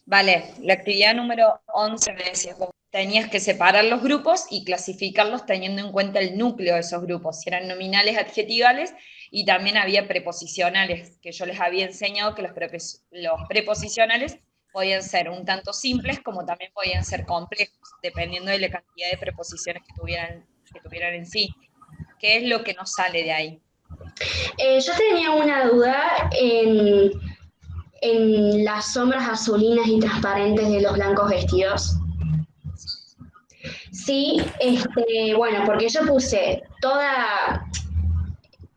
Vale, la actividad número 11 me decías vos, tenías que separar los grupos y clasificarlos teniendo en cuenta el núcleo de esos grupos, si eran nominales, adjetivales, y también había preposicionales, que yo les había enseñado que los preposicionales podían ser un tanto simples como también podían ser complejos, dependiendo de la cantidad de preposiciones que tuvieran en sí. ¿Qué es lo que nos sale de ahí? Yo tenía una duda en las sombras azulinas y transparentes de los blancos vestidos. Sí, bueno, porque yo puse toda,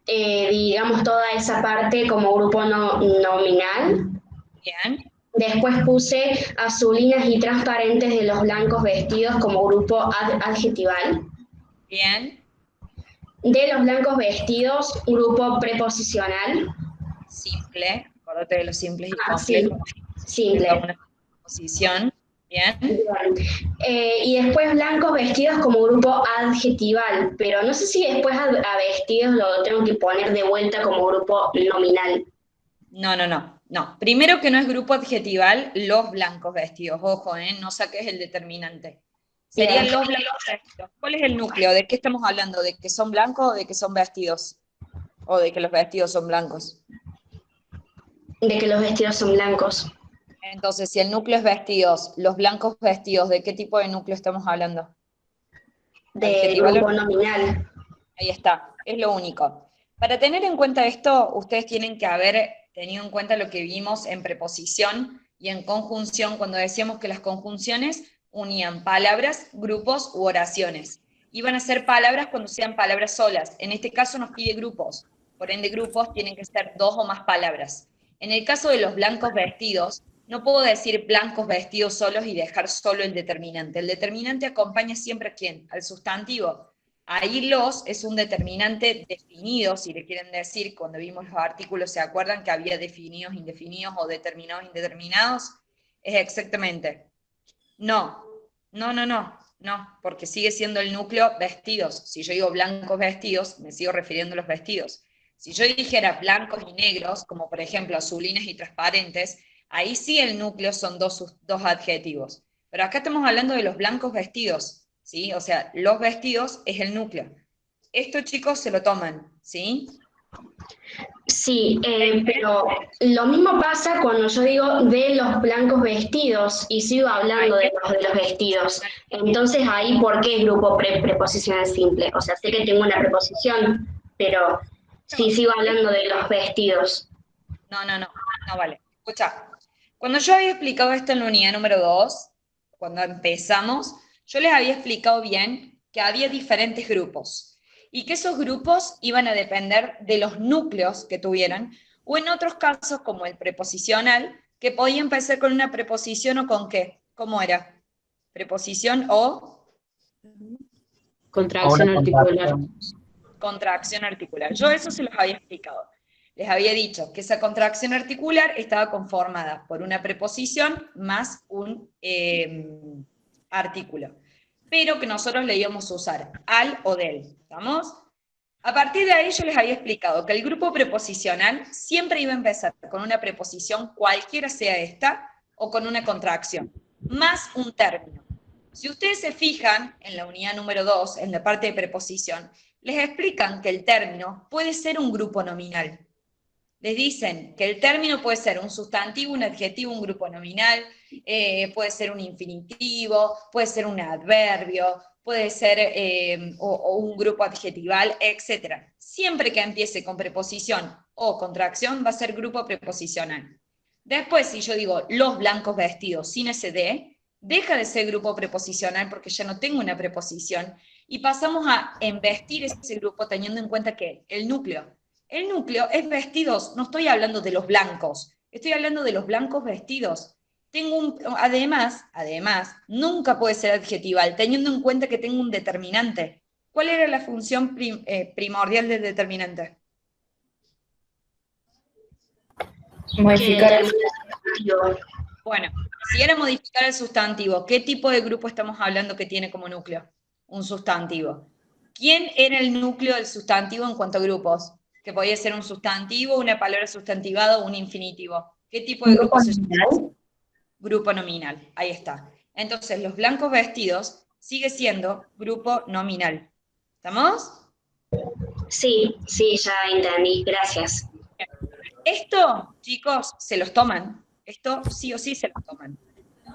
digamos, toda esa parte como grupo nominal. Bien, Después puse azulinas y transparentes de los blancos vestidos como grupo adjetival. bien, De los blancos vestidos, grupo preposicional. simple, acuérdate de los simples y Ah, sí, complejos, significa simple. una posición, bien. Bien. Y después blancos vestidos como grupo adjetival, pero no sé si después a vestidos lo tengo que poner de vuelta como grupo nominal. No, no, no, no. Primero que no es grupo adjetival, los blancos vestidos. Ojo, no saques el determinante. Bien, Serían los blancos vestidos. ¿Cuál es el núcleo? ¿De qué estamos hablando? ¿De que son blancos o de que son vestidos? ¿O de que los vestidos son blancos? de que los vestidos son blancos, Entonces, si el núcleo es vestidos, los blancos vestidos, ¿de qué tipo de núcleo estamos hablando? de ¿Adjetival o grupo no? nominal. Ahí está, es lo único. Para tener en cuenta esto, ustedes tienen que haber tenido en cuenta lo que vimos en preposición y en conjunción cuando decíamos que las conjunciones unían palabras, grupos u oraciones. Iban a ser palabras cuando sean palabras solas. En este caso nos pide grupos. Por ende, grupos tienen que ser dos o más palabras. En el caso de los blancos vestidos, no puedo decir blancos vestidos solos y dejar solo el determinante. El determinante acompaña siempre a quién? Al sustantivo. Ahí los es un determinante definido, si le quieren decir, cuando vimos los artículos, ¿se acuerdan que había definidos, indefinidos o determinados, indeterminados? Es exactamente. No, no, no, no, no, porque sigue siendo el núcleo vestidos. Si yo digo blancos vestidos, me sigo refiriendo a los vestidos. Si yo dijera blancos y negros, como por ejemplo azulinas y transparentes, ahí sí el núcleo son dos adjetivos. Pero acá estamos hablando de los blancos vestidos, ¿sí? O sea, los vestidos es el núcleo. Esto, chicos, se lo toman, ¿sí? Sí, pero lo mismo pasa cuando yo digo de los blancos vestidos y sigo Ahí hablando de los vestidos. Entonces ahí, ¿por qué grupo preposicional simple? O sea, sé que tengo una preposición, pero sí sigo hablando de los vestidos. No, no, no, no vale. Escucha, cuando yo había explicado esto en la unidad número 2, cuando empezamos, yo les había explicado bien que había diferentes grupos y que esos grupos iban a depender de los núcleos que tuvieran, o en otros casos, como el preposicional, que podía empezar con una preposición o con qué. ¿Cómo era? Preposición o A Contracción una articular. contracción. contracción articular. Yo eso se los había explicado. Les había dicho que esa contracción articular estaba conformada por una preposición más un artículo, pero que nosotros le íbamos a usar al o del. ¿Estamos? A partir de ahí yo les había explicado que el grupo preposicional siempre iba a empezar con una preposición, cualquiera sea esta, o con una contracción, más un término. Si ustedes se fijan en la unidad número 2, en la parte de preposición, les explican que el término puede ser un grupo nominal. Les dicen que el término puede ser un sustantivo, un adjetivo, un grupo nominal, puede ser un infinitivo, puede ser un adverbio, puede ser o un grupo adjetival, etc. Siempre que empiece con preposición o contracción va a ser grupo preposicional. Después, si yo digo los blancos vestidos sin ese de, deja de ser grupo preposicional porque ya no tengo una preposición y pasamos a embestir ese grupo teniendo en cuenta que el núcleo es vestidos, no estoy hablando de los blancos, estoy hablando de los blancos vestidos. Además, nunca puede ser adjetival, teniendo en cuenta que tengo un determinante. ¿Cuál era la función primordial del determinante? Que Modificar el... determina el sustantivo. Bueno, si era modificar el sustantivo, ¿qué tipo de grupo estamos hablando que tiene como núcleo? Un sustantivo. ¿Quién era el núcleo del sustantivo en cuanto a grupos? Que podía ser un sustantivo, una palabra sustantivada o un infinitivo. ¿Qué tipo Un de grupo grupo se llama? nominal. grupo nominal. Ahí está. Entonces, los blancos vestidos sigue siendo grupo nominal. ¿Estamos? Sí, sí, ya entendí, gracias. Esto, chicos, se los toman. Esto sí o sí se los toman.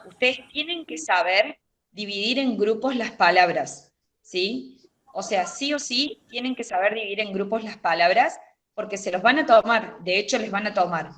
Ustedes tienen que saber dividir en grupos las palabras, ¿sí? O sea, sí o sí tienen que saber dividir en grupos las palabras porque se los van a tomar, de hecho les van a tomar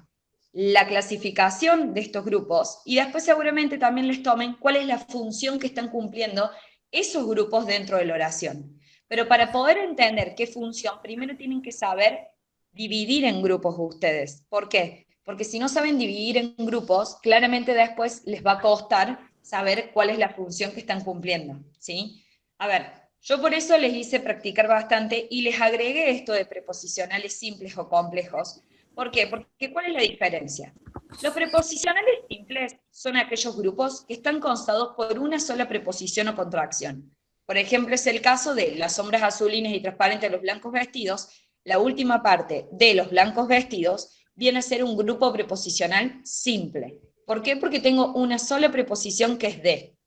la clasificación de estos grupos y después seguramente también les tomen cuál es la función que están cumpliendo esos grupos dentro de la oración. Pero para poder entender qué función, primero tienen que saber dividir en grupos ustedes. ¿Por qué? Porque si no saben dividir en grupos, claramente después les va a costar saber cuál es la función que están cumpliendo, ¿sí? A ver, yo por eso les hice practicar bastante y les agregué esto de preposicionales simples o complejos. ¿Por qué? Porque ¿cuál es la diferencia? Los preposicionales simples son aquellos grupos que están constados por una sola preposición o contracción. Por ejemplo, es el caso de las sombras azulinas y transparentes de los blancos vestidos. La última parte de los blancos vestidos viene a ser un grupo preposicional simple. ¿Por qué? Porque tengo una sola preposición que es de.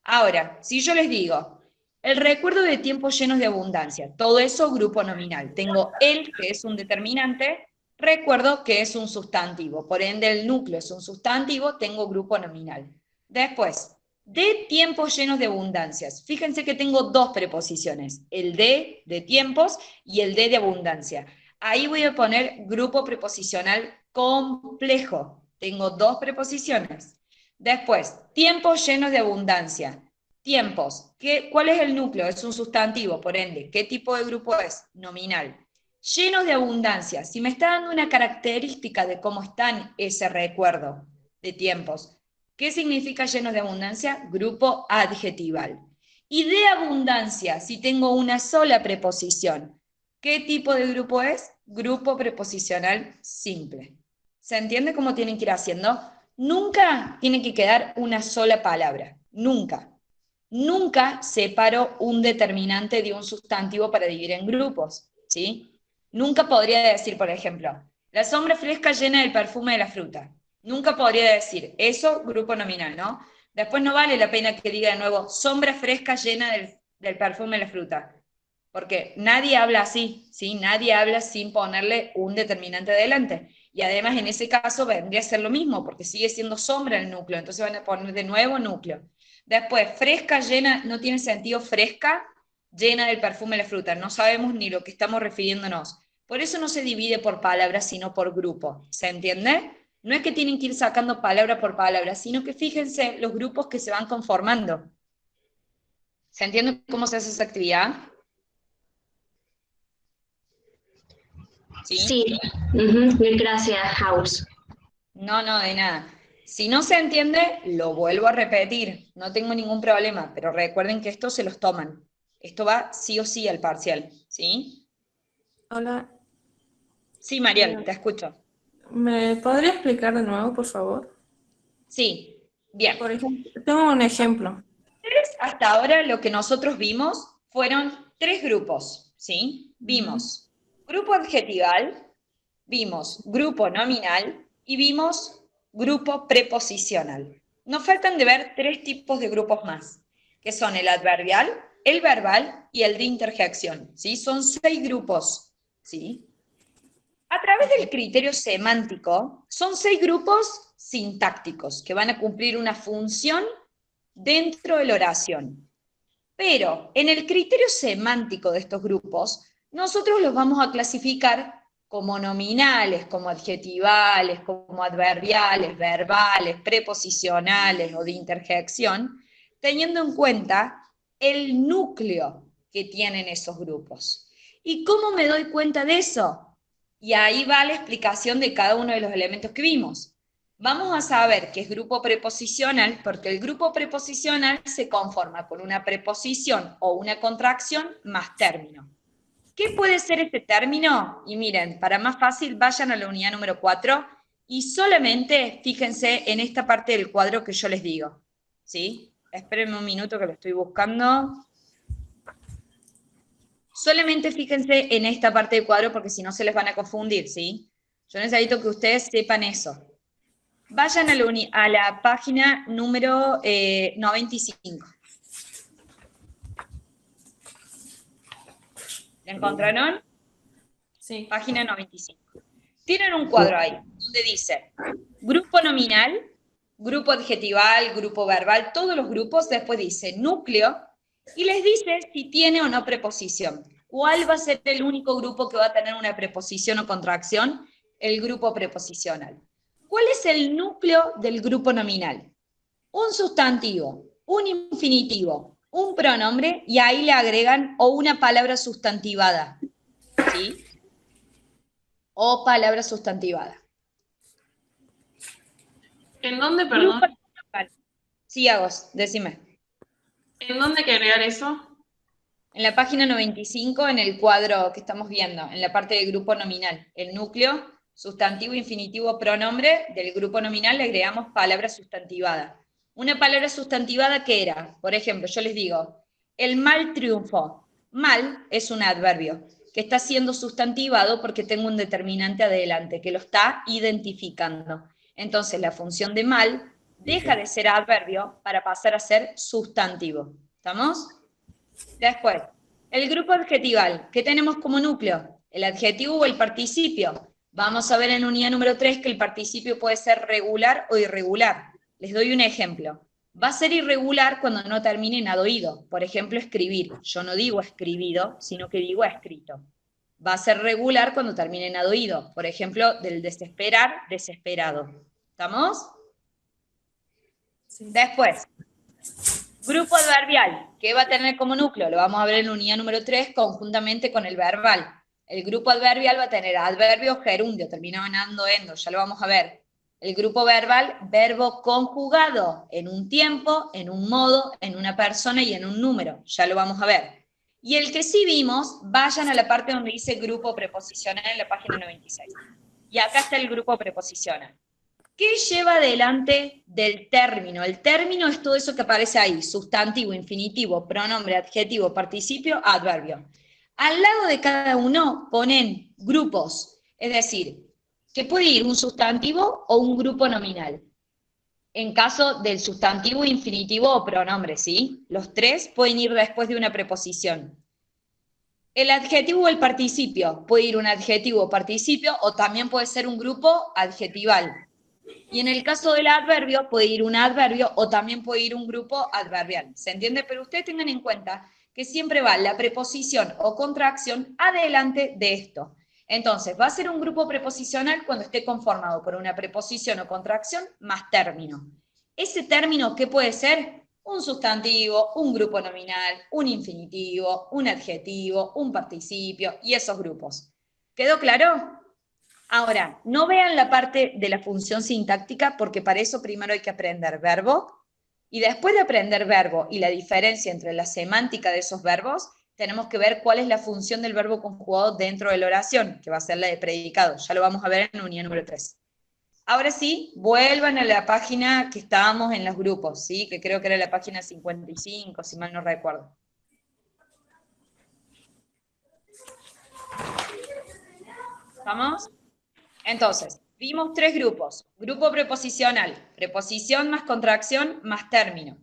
Ahora, si yo les digo, el recuerdo de tiempos llenos de abundancia, todo eso grupo nominal. Tengo el, que es un determinante, recuerdo que es un sustantivo, por ende el núcleo es un sustantivo, tengo grupo nominal. Después, de tiempos llenos de abundancias. Fíjense que tengo dos preposiciones, el de tiempos y el de abundancia. Ahí voy a poner grupo preposicional complejo. Tengo dos preposiciones. Después, tiempos llenos de abundancia. Tiempos. ¿Cuál es el núcleo? Es un sustantivo, por ende. ¿Qué tipo de grupo es? Nominal. Llenos de abundancia. Si me está dando una característica de cómo están ese recuerdo de tiempos, ¿qué significa llenos de abundancia? Grupo adjetival. Y de abundancia, si tengo una sola preposición, ¿qué tipo de grupo es? Grupo preposicional simple. ¿Se entiende cómo tienen que ir haciendo? Nunca tiene que quedar una sola palabra. Nunca. Nunca separo un determinante de un sustantivo para dividir en grupos. ¿Sí? Nunca podría decir, por ejemplo, la sombra fresca llena del perfume de la fruta. Nunca podría decir eso, grupo nominal, ¿no? Después no vale la pena que diga de nuevo, sombra fresca llena del perfume de la fruta. Porque nadie habla así, ¿sí? Nadie habla sin ponerle un determinante adelante. Y además en ese caso vendría a ser lo mismo, porque sigue siendo sombra el núcleo, entonces van a poner de nuevo núcleo. Después, fresca, llena, no tiene sentido fresca, llena del perfume de la fruta. No sabemos ni lo que estamos refiriéndonos. Por eso no se divide por palabras, sino por grupo. ¿Se entiende? No es que tienen que ir sacando palabra por palabra, sino que fíjense los grupos que se van conformando. ¿Se entiende cómo se hace esa actividad? ¿Sí? Sí, mil gracias, House. No, no, de nada. Si no se entiende, lo vuelvo a repetir. No tengo ningún problema, pero recuerden que esto se los toman. Esto va sí o sí al parcial, ¿sí? Hola, Sí, Mariel, te escucho. ¿me podría explicar de nuevo, por favor? Sí, bien. Por ejemplo, tengo un ejemplo. Hasta ahora lo que nosotros vimos fueron tres grupos, ¿sí? Ujú. Vimos grupo adjetival, vimos grupo nominal y vimos grupo preposicional. Nos faltan de ver tres tipos de grupos más, que son el adverbial, el verbal y el de interjección, ¿sí? Son seis grupos, ¿sí? A través del criterio semántico, son seis grupos sintácticos que van a cumplir una función dentro de la oración. Pero en el criterio semántico de estos grupos, nosotros los vamos a clasificar como nominales, como adjetivales, como adverbiales, verbales, preposicionales o de interjección, teniendo en cuenta el núcleo que tienen esos grupos. ¿Y cómo me doy cuenta de eso? Y ahí va la explicación de cada uno de los elementos que vimos. Vamos a saber qué es grupo preposicional, porque el grupo preposicional se conforma por una preposición o una contracción más término. ¿Qué puede ser este término? Y miren, para más fácil, vayan a la unidad número 4 y solamente fíjense en esta parte del cuadro que yo les digo. ¿Sí? Espérenme un minuto que lo estoy buscando. Solamente fíjense en esta parte del cuadro porque si no se les van a confundir, ¿sí? Yo necesito que ustedes sepan eso. Vayan a la página número 95. ¿La encontraron? Sí. Página 95. Tienen un cuadro ahí, donde dice grupo nominal, grupo adjetival, grupo verbal, todos los grupos, después dice núcleo, y les dice si tiene o no preposición. ¿Cuál va a ser el único grupo que va a tener una preposición o contracción? El grupo preposicional. ¿Cuál es el núcleo del grupo nominal? Un sustantivo, un infinitivo, un pronombre, y ahí le agregan o una palabra sustantivada, ¿sí? O palabra sustantivada. ¿En dónde, Grupo perdón? nominal. Sí, Agos, decime. ¿En dónde hay que agregar eso? En la página 95, en el cuadro que estamos viendo, en la parte del grupo nominal, el núcleo, sustantivo, infinitivo, pronombre, del grupo nominal le agregamos palabra sustantivada. Una palabra sustantivada, ¿qué era? Por ejemplo, yo les digo, el mal triunfó. Mal es un adverbio que está siendo sustantivado porque tengo un determinante adelante que lo está identificando. Entonces, la función de mal deja de ser adverbio para pasar a ser sustantivo. ¿Estamos? Después, el grupo adjetival, ¿qué tenemos como núcleo? El adjetivo o el participio. Vamos a ver en unidad número 3 que el participio puede ser regular o irregular. Les doy un ejemplo. Va a ser irregular cuando no termine en adoído. Por ejemplo, escribir. Yo no digo escribido, sino que digo escrito. Va a ser regular cuando termine en adoído. Por ejemplo, del desesperar, desesperado. ¿Estamos? Sí. Después, grupo adverbial, ¿qué va a tener como núcleo? Lo vamos a ver en la unidad número 3 conjuntamente con el verbal. El grupo adverbial va a tener adverbio, gerundio, terminando endo, ya lo vamos a ver. El grupo verbal, verbo conjugado, en un tiempo, en un modo, en una persona y en un número, ya lo vamos a ver. Y el que sí vimos, vayan a la parte donde dice grupo preposicional en la página 96. Y acá está el grupo preposicional. ¿Qué lleva adelante del término? El término es todo eso que aparece ahí, sustantivo, infinitivo, pronombre, adjetivo, participio, adverbio. Al lado de cada uno ponen grupos, es decir, que puede ir un sustantivo o un grupo nominal. En caso del sustantivo, infinitivo o pronombre, ¿sí? Los tres pueden ir después de una preposición. El adjetivo o el participio, puede ir un adjetivo o participio, o también puede ser un grupo adjetival. Y en el caso del adverbio, puede ir un adverbio o también puede ir un grupo adverbial. ¿Se entiende? Pero ustedes tengan en cuenta que siempre va la preposición o contracción adelante de esto. Entonces, va a ser un grupo preposicional cuando esté conformado por una preposición o contracción más término. Ese término, ¿qué puede ser? Un sustantivo, un grupo nominal, un infinitivo, un adjetivo, un participio y esos grupos. ¿Quedó claro? Ahora, no vean la parte de la función sintáctica porque para eso primero hay que aprender verbo y después de aprender verbo y la diferencia entre la semántica de esos verbos, tenemos que ver cuál es la función del verbo conjugado dentro de la oración, que va a ser la de predicado. Ya lo vamos a ver en unidad número 3. Ahora sí, vuelvan a la página que estábamos en los grupos, ¿sí? Que creo que era la página 55, si mal no recuerdo. ¿Estamos? Entonces, vimos tres grupos. Grupo preposicional, preposición más contracción más término.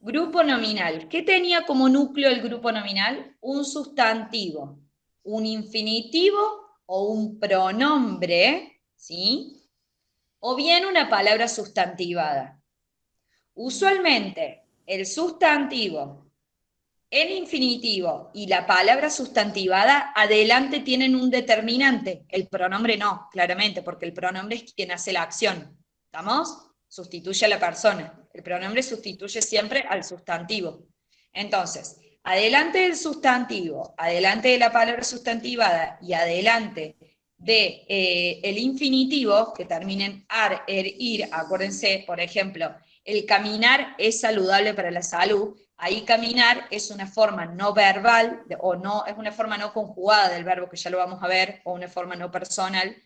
Grupo nominal. ¿Qué tenía como núcleo el grupo nominal? Un sustantivo, un infinitivo o un pronombre, ¿sí? O bien una palabra sustantivada. Usualmente, el sustantivo, el infinitivo y la palabra sustantivada adelante tienen un determinante, el pronombre no, claramente, porque el pronombre es quien hace la acción. ¿Estamos? Sustituye a la persona. El pronombre sustituye siempre al sustantivo. Entonces, adelante del sustantivo, adelante de la palabra sustantivada y adelante de el infinitivo, que terminen ar, er, ir, acuérdense, por ejemplo, el caminar es saludable para la salud. Ahí caminar es una forma no verbal, o no, es una forma no conjugada del verbo, que ya lo vamos a ver, o una forma no personal,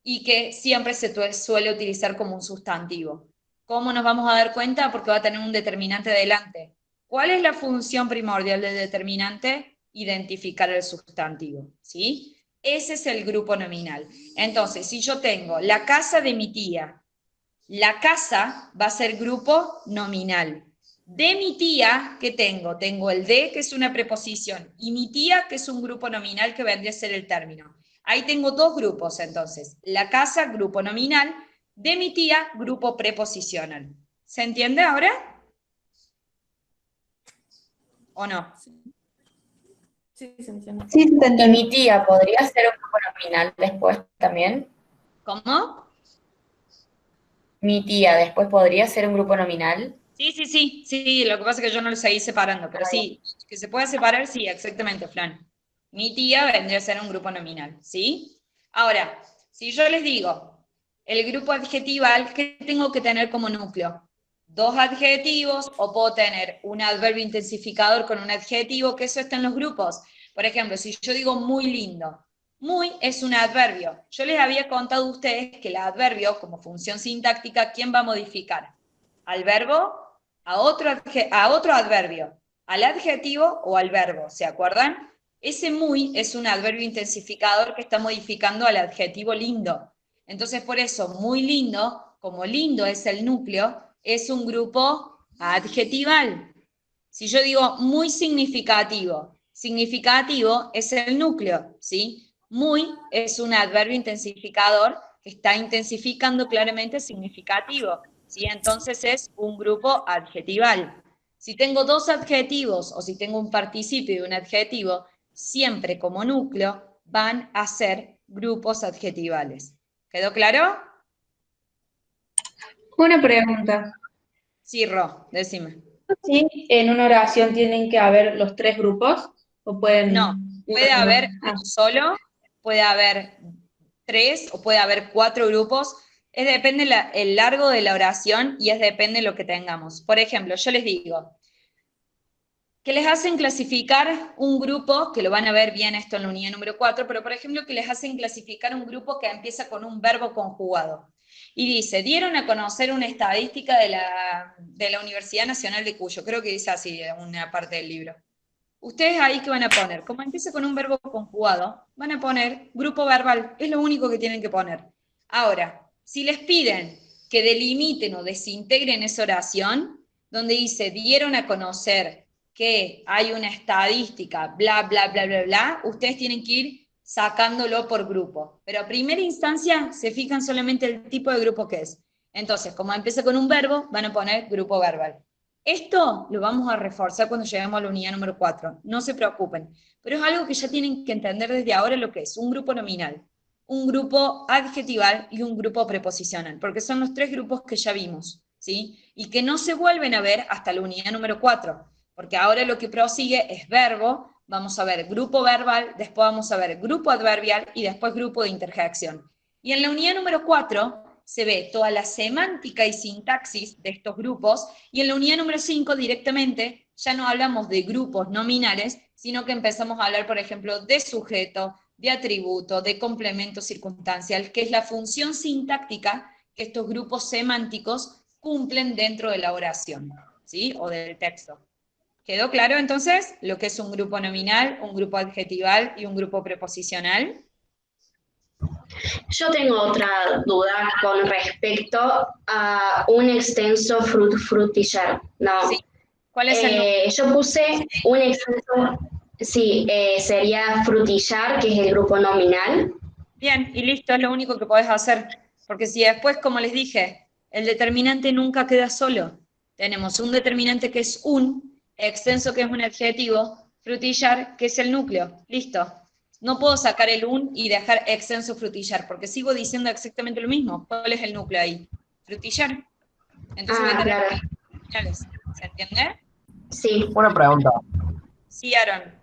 y que siempre se suele utilizar como un sustantivo. ¿Cómo nos vamos a dar cuenta? Porque va a tener un determinante delante. ¿Cuál es la función primordial del determinante? Identificar el sustantivo, ¿sí? Ese es el grupo nominal. Entonces, si yo tengo la casa de mi tía, la casa va a ser grupo nominal. De mi tía, ¿qué tengo? Tengo el de, que es una preposición, y mi tía, que es un grupo nominal que vendría a ser el término. Ahí tengo dos grupos, entonces. La casa, grupo nominal. De mi tía, grupo preposicional. ¿Se entiende ahora? ¿O no? Sí, se entiende. Sí, se Y entendió. mi tía podría ser un grupo nominal después también. ¿Cómo? Mi tía después podría ser un grupo nominal. Sí, lo que pasa es que yo no lo seguí separando, pero sí, que se puede separar, sí, exactamente, Flan. Mi tía vendría a ser un grupo nominal, ¿sí? Ahora, si yo les digo, el grupo adjetival, ¿qué tengo que tener como núcleo? Dos adjetivos, o puedo tener un adverbio intensificador con un adjetivo, que eso está en los grupos. Por ejemplo, si yo digo muy lindo, muy es un adverbio. Yo les había contado a ustedes que el adverbio, como función sintáctica, ¿quién va a modificar? Al verbo, a otro adverbio, al adjetivo o al verbo, ¿se acuerdan? Ese muy es un adverbio intensificador que está modificando al adjetivo lindo. Entonces, por eso, muy lindo, como lindo es el núcleo, es un grupo adjetival. Si yo digo muy significativo, significativo es el núcleo, ¿sí? Muy es un adverbio intensificador que está intensificando claramente significativo, ¿sí? Entonces es un grupo adjetival. Si tengo dos adjetivos o si tengo un participio y un adjetivo, siempre como núcleo van a ser grupos adjetivales. ¿Quedó claro? Una pregunta. Sí, Ro, decime. ¿Sí? ¿En una oración tienen que haber los tres grupos? ¿O pueden No, puede uno? haber uno solo, puede haber tres o puede haber cuatro grupos. Es depende el largo de la oración y es depende de lo que tengamos. Por ejemplo, yo les digo que les hacen clasificar un grupo, que lo van a ver bien esto en la unidad número 4, pero por ejemplo que les hacen clasificar un grupo que empieza con un verbo conjugado. Y dice, dieron a conocer una estadística de la Universidad Nacional de Cuyo, creo que dice así una parte del libro. Ustedes ahí que van a poner, como empieza con un verbo conjugado, van a poner grupo verbal, es lo único que tienen que poner. Ahora, si les piden que delimiten o desintegren esa oración, donde dice, dieron a conocer que hay una estadística, bla, bla, bla, bla, bla, ustedes tienen que ir sacándolo por grupo. Pero a primera instancia se fijan solamente el tipo de grupo que es. Entonces, como empieza con un verbo, van a poner grupo verbal. Esto lo vamos a reforzar cuando lleguemos a la unidad número 4, no se preocupen, pero es algo que ya tienen que entender desde ahora lo que es un grupo nominal, un grupo adjetival y un grupo preposicional, porque son los tres grupos que ya vimos, ¿sí? Y que no se vuelven a ver hasta la unidad número 4, porque ahora lo que prosigue es verbo, vamos a ver grupo verbal, después vamos a ver grupo adverbial y después grupo de interjección. Y en la unidad número 4 se ve toda la semántica y sintaxis de estos grupos, y en la unidad número 5 directamente ya no hablamos de grupos nominales, sino que empezamos a hablar, por ejemplo, de sujeto, de atributo, de complemento circunstancial, que es la función sintáctica que estos grupos semánticos cumplen dentro de la oración, ¿sí? O del texto. ¿Quedó claro entonces lo que es un grupo nominal, un grupo adjetival y un grupo preposicional? Yo tengo otra duda con respecto a un extenso frutillar, ¿no? Sí. ¿Cuál es el nombre? Yo puse un extenso, sí, sería frutillar, que es el grupo nominal. Bien, y listo, es lo único que podés hacer. Porque si después, como les dije, el determinante nunca queda solo. Tenemos un determinante que es un, extenso que es un adjetivo, frutillar que es el núcleo. Listo. No puedo sacar el un y dejar extenso frutillar, porque sigo diciendo exactamente lo mismo. ¿Cuál es el núcleo ahí? Frutillar. Entonces voy a tener Claro, finales. ¿Se entiende? sí. Una pregunta. Sí, Aaron.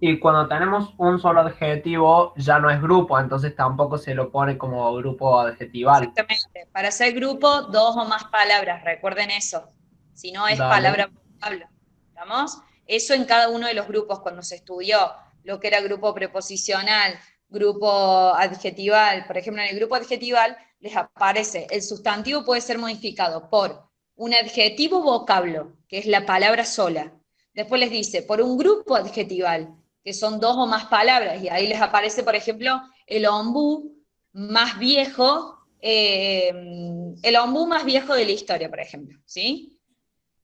Y cuando tenemos un solo adjetivo, ya no es grupo, entonces tampoco se lo pone como grupo adjetival. Exactamente. Para ser grupo, dos o más palabras, recuerden eso. Si no es Dale. palabra vocablo. ¿Estamos? Eso en cada uno de los grupos, cuando se estudió lo que era grupo preposicional, grupo adjetival. Por ejemplo, en el grupo adjetival les aparece, el sustantivo puede ser modificado por un adjetivo vocablo, que es la palabra sola. Después les dice, por un grupo adjetival, que son 2 o más palabras, y ahí les aparece, por ejemplo, el ombú más viejo, el ombú más viejo de la historia, por ejemplo, ¿sí?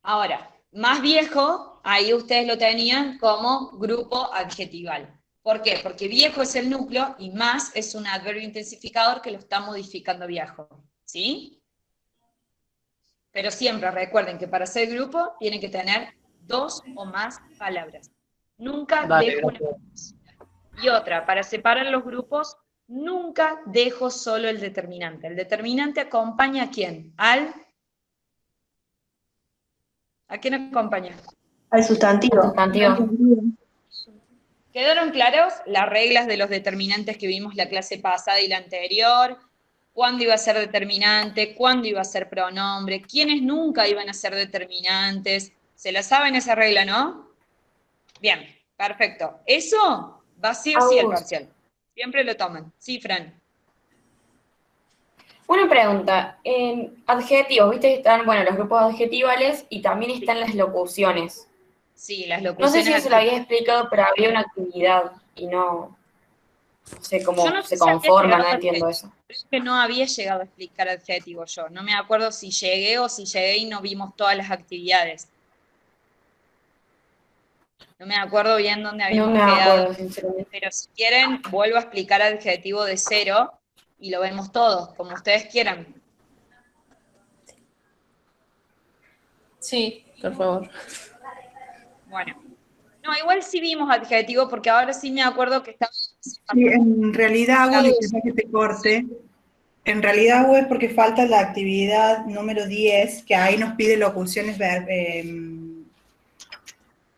Ahora, más viejo, ahí ustedes lo tenían como grupo adjetival. ¿Por qué? Porque viejo es el núcleo y más es un adverbio intensificador que lo está modificando viejo, ¿sí? Pero siempre recuerden que para ser grupo tienen que tener 2 o más palabras. Nunca Dale, dejo una gracias. y otra, para separar los grupos, nunca dejo solo el determinante. El determinante acompaña ¿a quién? ¿A quién acompaña? Al sustantivo. Sustantivo. ¿Quedaron claros las reglas de los determinantes que vimos la clase pasada y la anterior? ¿Cuándo iba a ser determinante? ¿Cuándo iba a ser pronombre? ¿Quiénes nunca iban a ser determinantes? ¿Se la saben esa regla, no? Bien, perfecto. Eso va sí o sí el parcial. Siempre lo toman. Sí, Fran. Una pregunta, en adjetivos, viste que están, bueno, los grupos adjetivales y también están las locuciones. Sí, las No locuciones. sé si eso lo había explicado, pero había una actividad y no sé Yo cómo no sé se si había conforma, llegado no a entiendo eso. Creo que no había llegado a explicar adjetivo yo. No me acuerdo si llegué o si llegué y no vimos todas las actividades. No me acuerdo bien dónde No habíamos me quedado. acuerdo, sinceramente. Pero si quieren, vuelvo a explicar adjetivo de cero y lo vemos todos, como ustedes quieran. Sí, por favor. Bueno. No, igual sí vimos adjetivo porque ahora sí me acuerdo que estaba... Sí, en realidad, Hugo, disculpa que te corte. En realidad, Hugo, es porque falta la actividad número 10, que ahí nos pide locuciones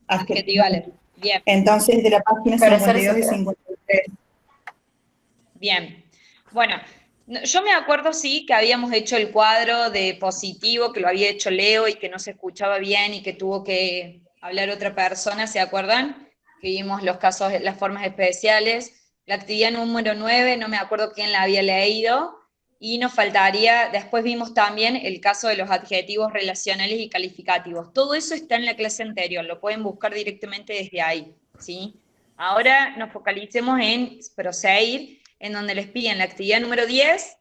adjetivales. Bien. Entonces, de la página Para hacer 52 y ese- 53. Bien. Bueno, yo me acuerdo, sí, que habíamos hecho el cuadro de positivo, que lo había hecho Leo y que no se escuchaba bien y que tuvo que hablar otra persona, ¿se acuerdan? Que vimos los casos, las formas especiales. La actividad número 9, no me acuerdo quién la había leído. Y nos faltaría, después vimos también el caso de los adjetivos relacionales y calificativos. Todo eso está en la clase anterior, lo pueden buscar directamente desde ahí, ¿sí? Ahora nos focalicemos en proseguir, en donde les piden la actividad número 10.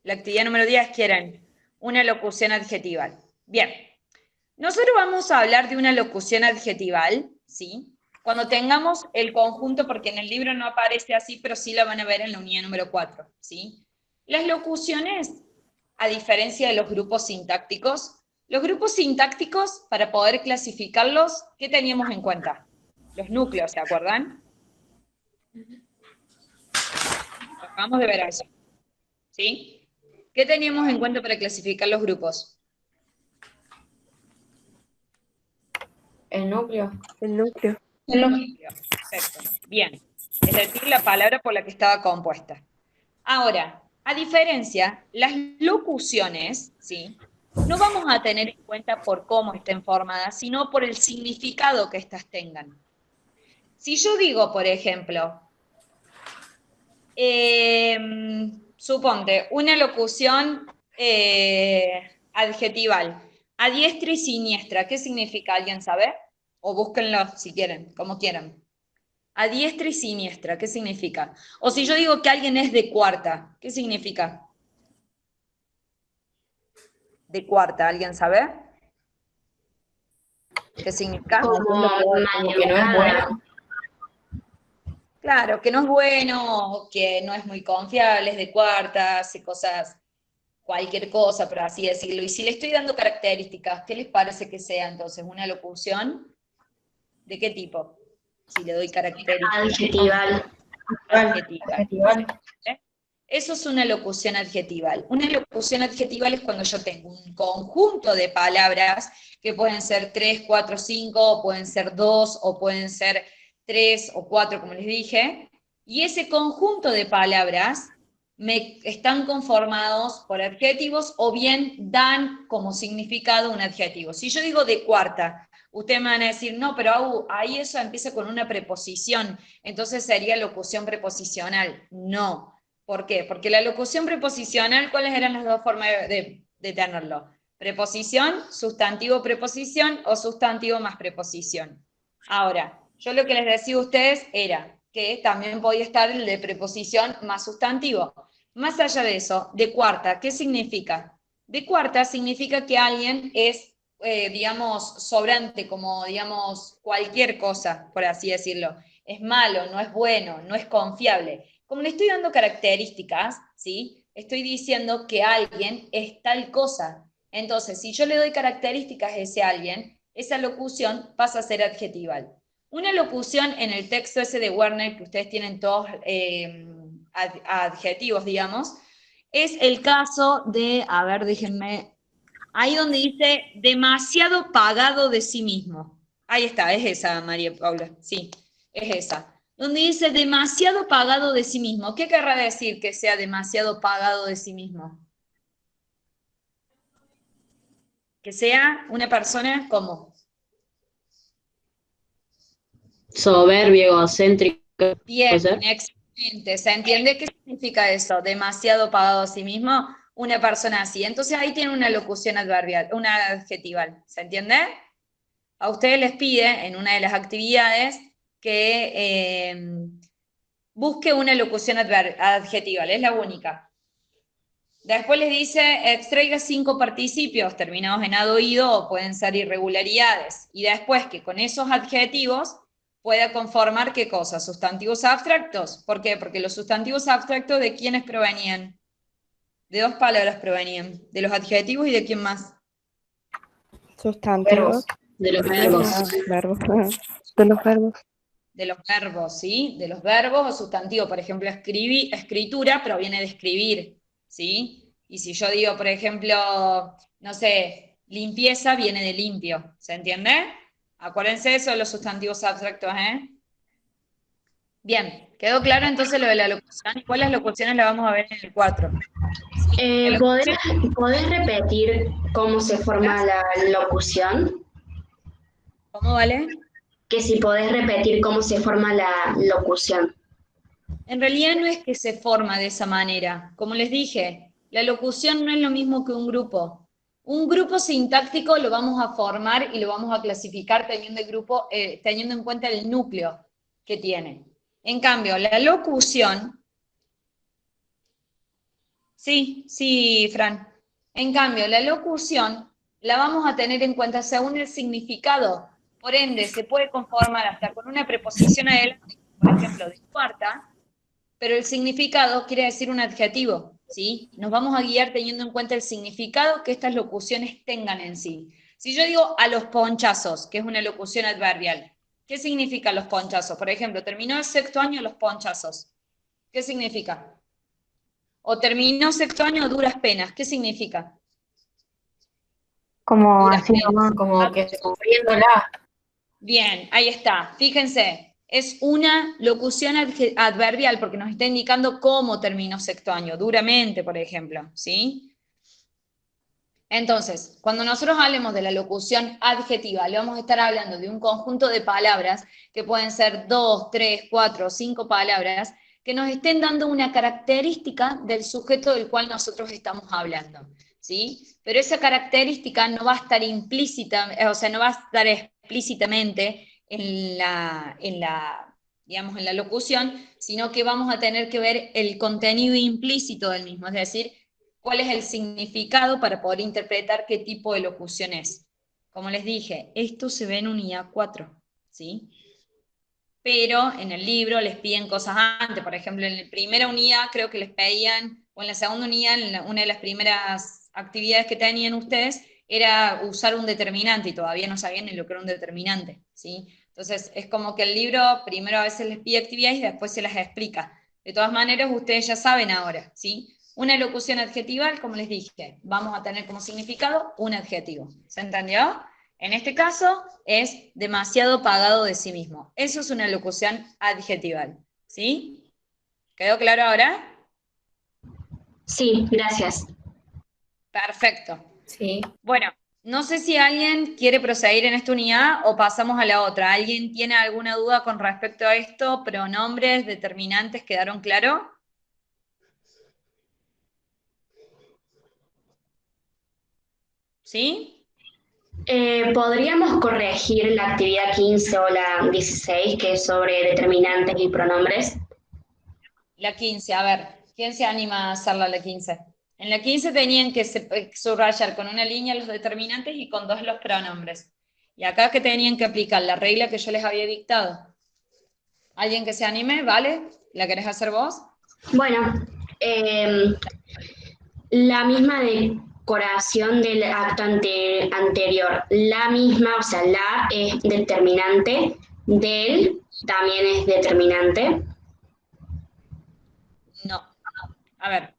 La actividad número 10 quieren una locución adjetival. Bien, nosotros vamos a hablar de una locución adjetival, ¿sí? Cuando tengamos el conjunto, porque en el libro no aparece así, pero sí la van a ver en la unidad número 4, ¿sí? Las locuciones, a diferencia de los grupos sintácticos, los grupos sintácticos, para poder clasificarlos, ¿qué teníamos en cuenta? Los núcleos, ¿se acuerdan? Acabamos de ver eso. ¿Sí? ¿Qué teníamos en cuenta para clasificar los grupos? El núcleo. El núcleo. El núcleo. Perfecto. Bien. Es decir, la palabra por la que estaba compuesta. Ahora, a diferencia, las locuciones, ¿sí? No vamos a tener en cuenta por cómo estén formadas, sino por el significado que éstas tengan. Si yo digo, por ejemplo, suponte, una locución adjetival, a diestra y siniestra, ¿qué significa? ¿Alguien sabe? O búsquenlo si quieren, como quieran. A diestra y siniestra, ¿qué significa? O si yo digo que alguien es de cuarta, ¿qué significa? De cuarta, ¿alguien sabe? ¿Qué significa? Como Como que no es bueno. Claro, que no es bueno, que no es muy confiable, es de cuarta, hace cosas, cualquier cosa, por así decirlo. Y si le estoy dando características, ¿qué les parece que sea entonces? ¿Una locución? ¿De qué tipo? Si le doy características. Adjetival. Adjetival. ¿Eh? Eso es una locución adjetival. Una locución adjetival es cuando yo tengo un conjunto de palabras que pueden ser 3, 4, 5, o pueden ser 2, o pueden ser 3 o 4, como les dije, y ese conjunto de palabras están conformados por adjetivos o bien dan como significado un adjetivo. Si yo digo de cuarta, ustedes me van a decir, no, pero ahí eso empieza con una preposición, entonces sería locución preposicional. No. ¿Por qué? Porque la locución preposicional, ¿cuáles eran las dos formas de tenerlo? Preposición, sustantivo preposición o sustantivo más preposición. Ahora, Yo lo que les decía a ustedes era que también podía estar el de preposición más sustantivo. Más allá de eso, de cuarta, ¿qué significa? De cuarta significa que alguien es, digamos, sobrante, como, digamos, cualquier cosa, por así decirlo. Es malo, no es bueno, no es confiable. Como le estoy dando características, ¿sí? Estoy diciendo que alguien es tal cosa. Entonces, si yo le doy características a ese alguien, esa locución pasa a ser adjetival. Una locución en el texto ese de Werner, que ustedes tienen todos adjetivos, digamos, es el caso de, a ver, déjenme, ahí donde dice demasiado pagado de sí mismo. Ahí está, es esa, María Paula, sí, es esa. Donde dice demasiado pagado de sí mismo. ¿Qué querrá decir que sea demasiado pagado de sí mismo? Que sea una persona como Soberbio, egocéntrico, bien, ¿puede ser? excelente. ¿Se entiende qué significa eso? Demasiado pagado a sí mismo, una persona así. Entonces ahí tiene una locución adverbial, una adjetival. ¿Se entiende? A ustedes les pide en una de las actividades que busque una locución adjetival, es la única. Después les dice, extraiga 5 participios terminados en ado, ido, o pueden ser irregularidades. Y después que con esos adjetivos pueda conformar ¿qué cosa? Sustantivos abstractos. ¿Por qué? Porque los sustantivos abstractos ¿de quiénes provenían? De 2 palabras provenían. De los adjetivos y de quién más. Sustantivos. De los verbos. Verbos. De los verbos. De los verbos, ¿sí? De los verbos o sustantivo. Por ejemplo, escritura proviene de escribir, ¿sí? Y si yo digo, por ejemplo, no sé, limpieza viene de limpio, ¿se entiende? Acuérdense eso de los sustantivos abstractos, ¿eh? Bien, ¿quedó claro entonces lo de la locución? Igual las locuciones las vamos a ver en el 4. ¿Podés repetir cómo se forma la locución? ¿Cómo vale? Que si podés repetir cómo se forma la locución. En realidad no es que se forma de esa manera. Como les dije, la locución no es lo mismo que un grupo. Un grupo sintáctico lo vamos a formar y lo vamos a clasificar teniendo en cuenta el núcleo que tiene. En cambio, la locución... Sí, Fran. En cambio, la locución la vamos a tener en cuenta según el significado. Por ende, se puede conformar hasta con una preposición adelante, por ejemplo, de cuarta, pero el significado quiere decir un adjetivo, ¿sí? Nos vamos a guiar teniendo en cuenta el significado que estas locuciones tengan en sí. Si yo digo a los ponchazos, que es una locución adverbial, ¿qué significa los ponchazos? Por ejemplo, terminó el 6º año los ponchazos. ¿Qué significa? O terminó 6º año a duras penas. ¿Qué significa? Como Duras así penas. nomás. Como que sufriéndola. Bien, ahí está. Fíjense, es una locución adverbial porque nos está indicando cómo terminó 6º año, duramente, por ejemplo, ¿sí? Entonces, cuando nosotros hablemos de la locución adjetiva, le vamos a estar hablando de un conjunto de palabras que pueden ser 2, 3, 4, 5 palabras que nos estén dando una característica del sujeto del cual nosotros estamos hablando, ¿sí? Pero esa característica no va a estar implícita, o sea, no va a estar explícitamente digamos, en la locución, sino que vamos a tener que ver el contenido implícito del mismo, es decir, cuál es el significado para poder interpretar qué tipo de locución es. Como les dije, esto se ve en unidad 4, ¿sí? Pero en el libro les piden cosas antes, por ejemplo, en la primera unidad creo que les pedían, o en la segunda unidad, una de las primeras actividades que tenían ustedes, era usar un determinante, y todavía no sabían ni lo que era un determinante, ¿sí? Entonces, es como que el libro primero a veces les pide actividades y después se las explica. De todas maneras, ustedes ya saben ahora, ¿sí? Una locución adjetival, como les dije, vamos a tener como significado un adjetivo. ¿Se entendió? En este caso es demasiado pagado de sí mismo. Eso es una locución adjetival. ¿Sí? ¿Quedó claro ahora? Sí, gracias. Perfecto. Sí. Bueno, no sé si alguien quiere proseguir en esta unidad o pasamos a la otra. ¿Alguien tiene alguna duda con respecto a esto? ¿Pronombres, determinantes quedaron claro? ¿Sí? ¿Podríamos corregir la actividad 15 o la 16, que es sobre determinantes y pronombres? La 15, a ver, ¿quién se anima a hacerla la 15? En la 15 tenían que subrayar con una línea los determinantes y con 2 los pronombres. Y acá que tenían que aplicar la regla que yo les había dictado. ¿Alguien que se anime? ¿Vale? ¿La querés hacer vos? Bueno, la misma decoración del acto anterior. La misma, o sea, la es determinante, del también es determinante. No. A ver.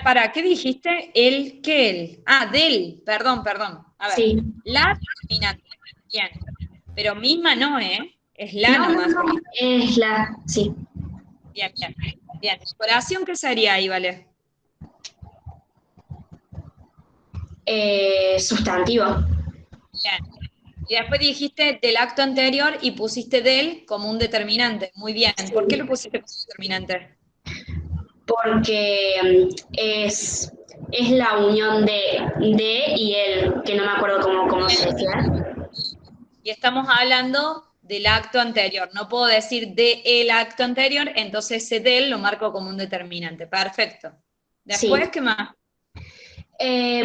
¿Para qué dijiste? ¿El qué él? Ah, del. Perdón. A ver. Sí. La determinante. Bien. Pero misma no, ¿eh? Es la No, nomás. no, es la, sí. Bien. ¿Decoración qué sería ahí, vale? Sustantivo. Bien. Y después dijiste del acto anterior y pusiste del como un determinante. Muy bien. ¿Por qué lo pusiste como determinante? Porque es la unión de y el, que no me acuerdo cómo se decía. Y estamos hablando del acto anterior. No puedo decir de el acto anterior, entonces ese del lo marco como un determinante. Perfecto. Después, Sí. ¿qué más?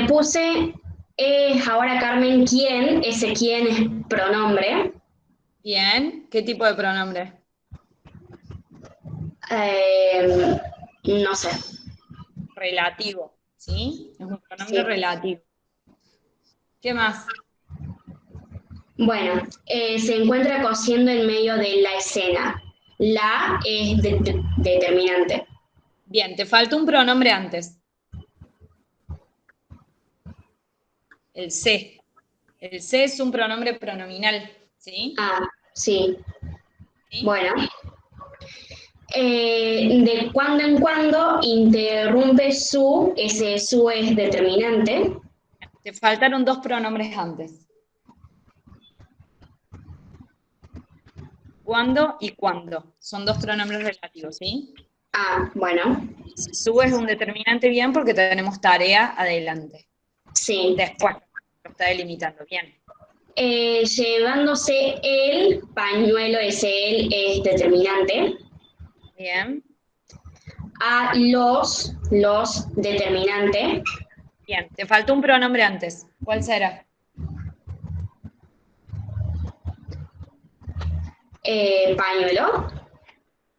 Puse ahora Carmen, ¿quién? Ese quién es pronombre. Bien. ¿Qué tipo de pronombre? No sé. Relativo. ¿Sí? Es un pronombre Sí. relativo. ¿Qué más? Bueno, se encuentra cosiendo en medio de la escena. La es determinante. Bien, te falta un pronombre antes. El se. El se es un pronombre pronominal, ¿sí? Ah, sí. ¿Sí? Bueno. De cuando en cuando interrumpe su, ese su es determinante. Te faltaron 2 pronombres antes. ¿Cuándo y cuándo? Son 2 pronombres relativos, ¿sí? Ah, bueno. Su es un determinante bien porque tenemos tarea adelante. Sí. Después, lo está delimitando, bien. Llevándose el pañuelo, ese él es determinante. Bien, A los determinante. bien. Te faltó un pronombre antes. ¿Cuál será? Pañuelo.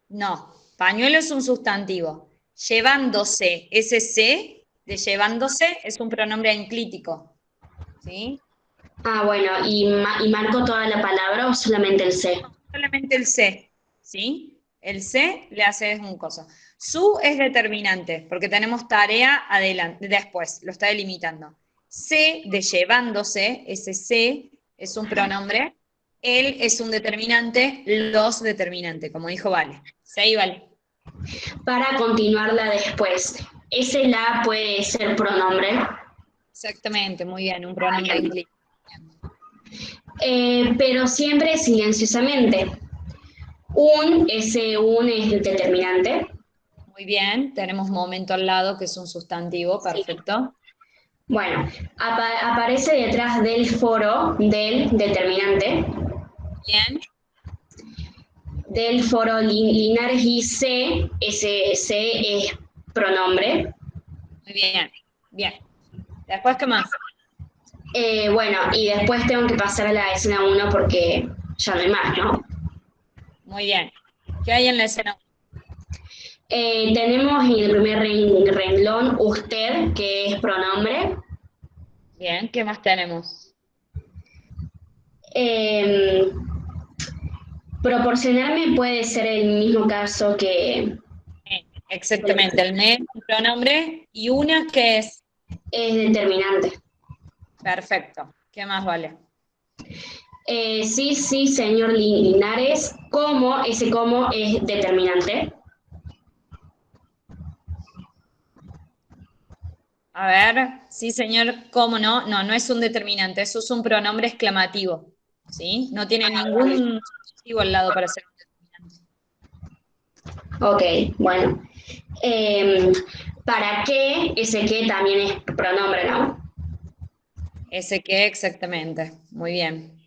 No, pañuelo es un sustantivo. Llevándose, ese se de llevándose es un pronombre enclítico, ¿sí? Ah, bueno, y marco toda la palabra o solamente el C. Solamente el se, ¿sí? El se le hace un coso. Su es determinante, porque tenemos tarea adelante, después, lo está delimitando. Se de llevándose, ese se es un pronombre, él es un determinante, los determinante, como dijo Vale. Se y Vale. Para continuarla después. Ese la puede ser pronombre. Exactamente, muy bien, un pronombre enclítico. Pero siempre silenciosamente. Ese un es determinante. Muy bien, tenemos momento al lado, que es un sustantivo, perfecto. Bueno, aparece detrás del foro del determinante. Bien, Del foro Linares y C, ese C es pronombre. muy bien, bien. Después, ¿qué más? Bueno, y después tengo que pasar a la escena 1 porque ya no hay más, ¿no? Muy bien. ¿Qué hay en la escena? Tenemos en el primer renglón usted, que es pronombre. Bien, ¿qué más tenemos? Proporcionarme puede ser el mismo caso que Exactamente, el me es un pronombre y una que es determinante. perfecto. ¿Qué más vale? Sí, señor Linares, ese como es determinante. A ver, sí, señor, ¿cómo no? No, no es un determinante, eso es un pronombre exclamativo, ¿sí? No tiene ningún sustantivo al lado para ser un determinante. Ok, bueno. ¿Para qué? Ese que también es pronombre, ¿no? Ese que exactamente. Muy bien.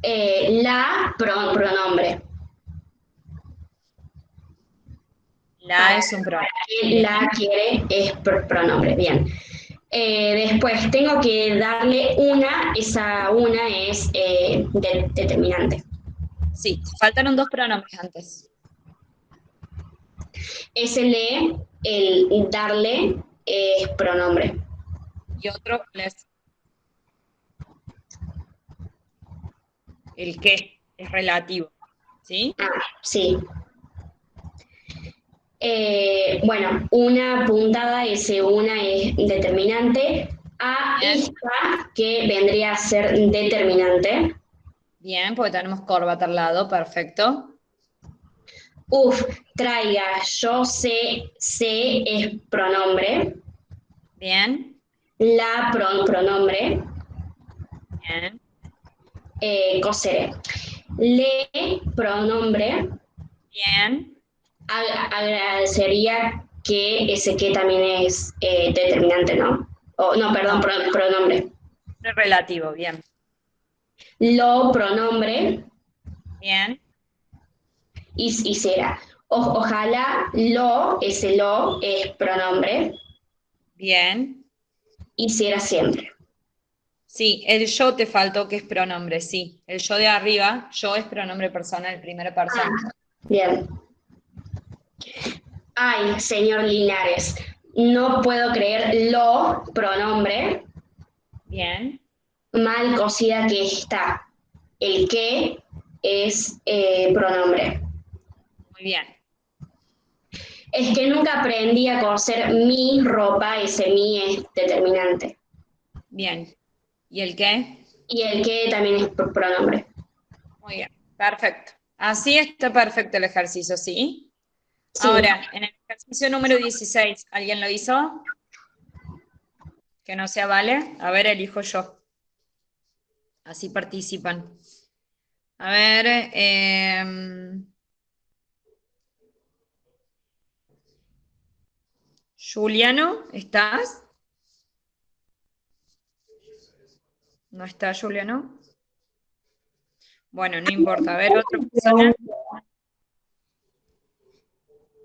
La, pronombre. La es un pronombre. La quiere es pronombre, bien. Después tengo que darle una, esa una es determinante. Sí, faltaron dos pronombres antes. Ese le, el darle es pronombre. Y otro les. El que es relativo. ¿Sí? Sí. Bueno, una puntada, ese una es determinante. A Bien. esta que vendría a ser determinante. Bien, porque tenemos corbata al lado, perfecto. Uf, traiga, yo sé es pronombre. Bien, La pronombre. bien, Coseré. Le pronombre. bien. Agradecería que ese que también es determinante, ¿no? No, perdón, No, pronombre. es relativo, bien. Lo pronombre Bien, y será. Ojalá ese lo es pronombre bien. y será siempre. Sí, el yo te faltó, que es pronombre, sí. El yo de arriba, yo es pronombre personal, primera persona. Bien. Ay, señor Linares, no puedo creer lo pronombre Bien, mal cosida que está. El que es pronombre. muy bien. Es que nunca aprendí a coser mi ropa, ese mi es determinante. Bien. ¿Y el qué? Y el que también es pronombre. Muy bien, perfecto. Así está perfecto el ejercicio, ¿sí? Sí. Ahora, en el ejercicio número 16, ¿alguien lo hizo? Que no sea vale. A ver, elijo yo. Así participan. A ver, Juliano, ¿estás? ¿No está Juliano? Bueno, no importa. A ver, otra persona.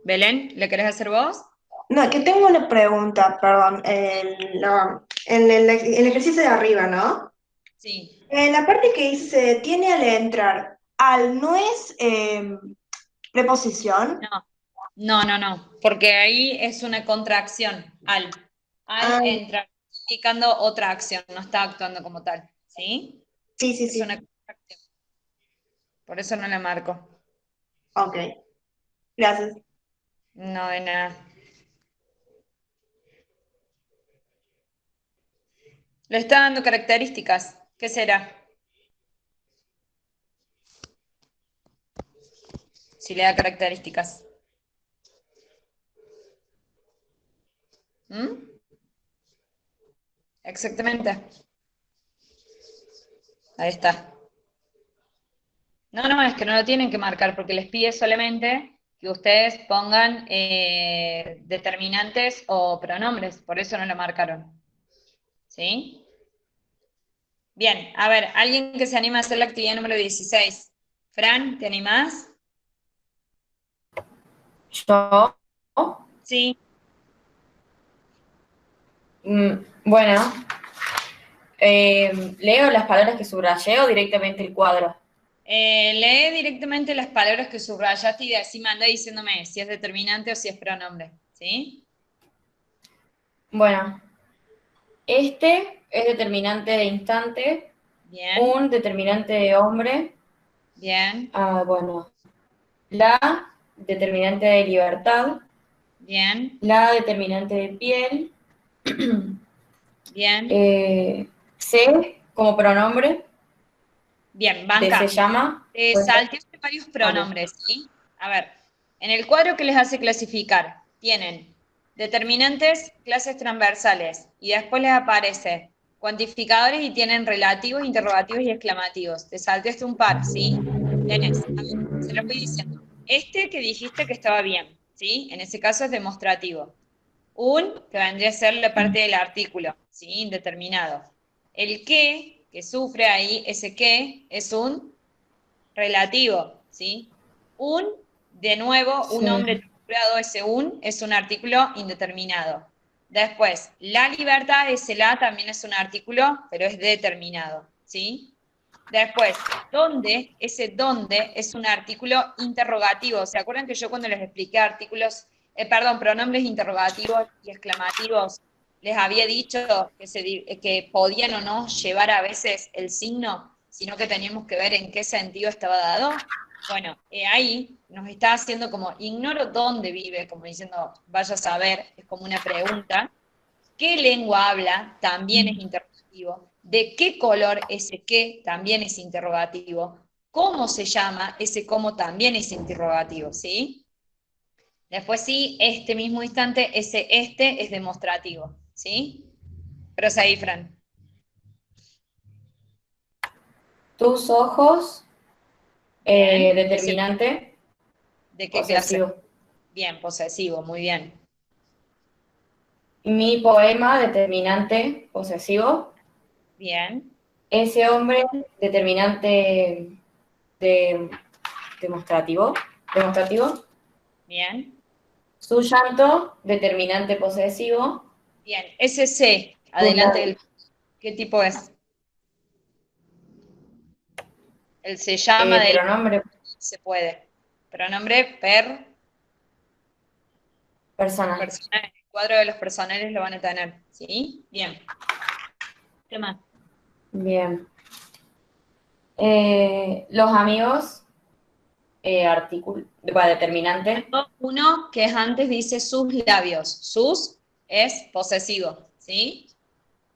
Belén, ¿le querés hacer vos? No, que tengo una pregunta, perdón. En el ejercicio de arriba, ¿no? Sí. En la parte que dice, tiene al entrar, al no es preposición. No, porque ahí es una contracción. Al Ah, entrar, indicando otra acción, no está actuando como tal. ¿Sí? sí, sí, Es sí. una contracción. Por eso no le marco. Ok, gracias. No, de nada. Le está dando características. ¿Qué será? Si le da características. ¿Mm? Exactamente. Ahí está. No, es que no lo tienen que marcar porque les pide solamente que ustedes pongan determinantes o pronombres, por eso no lo marcaron. ¿Sí? Bien, a ver, alguien que se anima a hacer la actividad número 16. Fran, ¿te animás? Yo, Sí. bueno, leo las palabras que subrayé o directamente el cuadro. Lee directamente las palabras que subrayaste y así manda diciéndome si es determinante o si es pronombre. ¿Sí? Bueno, este es determinante de instante, Bien, un determinante de hombre, bien, bueno, la determinante de libertad, bien, la determinante de piel, bien. se como pronombre, Bien, de banca. se llama, puede ser. Salteaste varios pronombres, ¿sí? A ver, en el cuadro que les hace clasificar, tienen determinantes, clases transversales, y después les aparece cuantificadores y tienen relativos, interrogativos y exclamativos. Te salteaste un par, ¿sí? Tenés, a ver, se lo voy diciendo. Este que dijiste que estaba bien, ¿sí? En ese caso es demostrativo. Un, que vendría a ser la parte del artículo, ¿sí? Indeterminado. el que sufre ahí, ese que, es un relativo, ¿sí? De nuevo, un Sí. hombre templado, ese es un artículo indeterminado. Después, la libertad, ese la también es un artículo, pero es determinado, ¿sí? Después, ¿dónde? Ese dónde es un artículo interrogativo. ¿Se acuerdan que yo cuando les expliqué pronombres interrogativos y exclamativos, les había dicho que podían o no llevar a veces el signo, sino que teníamos que ver en qué sentido estaba dado? Bueno, ahí nos está haciendo como, ignoro dónde vive, como diciendo, vaya a saber, es como una pregunta. ¿Qué lengua habla? También es interrogativo. ¿De qué color? Ese qué también es interrogativo. ¿Cómo se llama? Ese cómo también es interrogativo, ¿sí? Después sí, este mismo instante, ese este es demostrativo, ¿sí? Proseguí, Fran. Tus ojos, Bien. determinante, ¿De qué clase? posesivo. Bien, posesivo, muy bien. Mi poema, determinante, posesivo. Bien, Ese hombre, determinante, demostrativo. bien, Su llanto, determinante, posesivo. bien. Ese C, Tus adelante labios. ¿qué tipo es? El se llama del Pronombre se puede. Pronombre personal. personal. El cuadro de los personales lo van a tener, ¿sí? Bien. ¿Qué más? Bien. Los amigos, determinante. Uno que es antes dice sus labios. Sus es posesivo, ¿sí?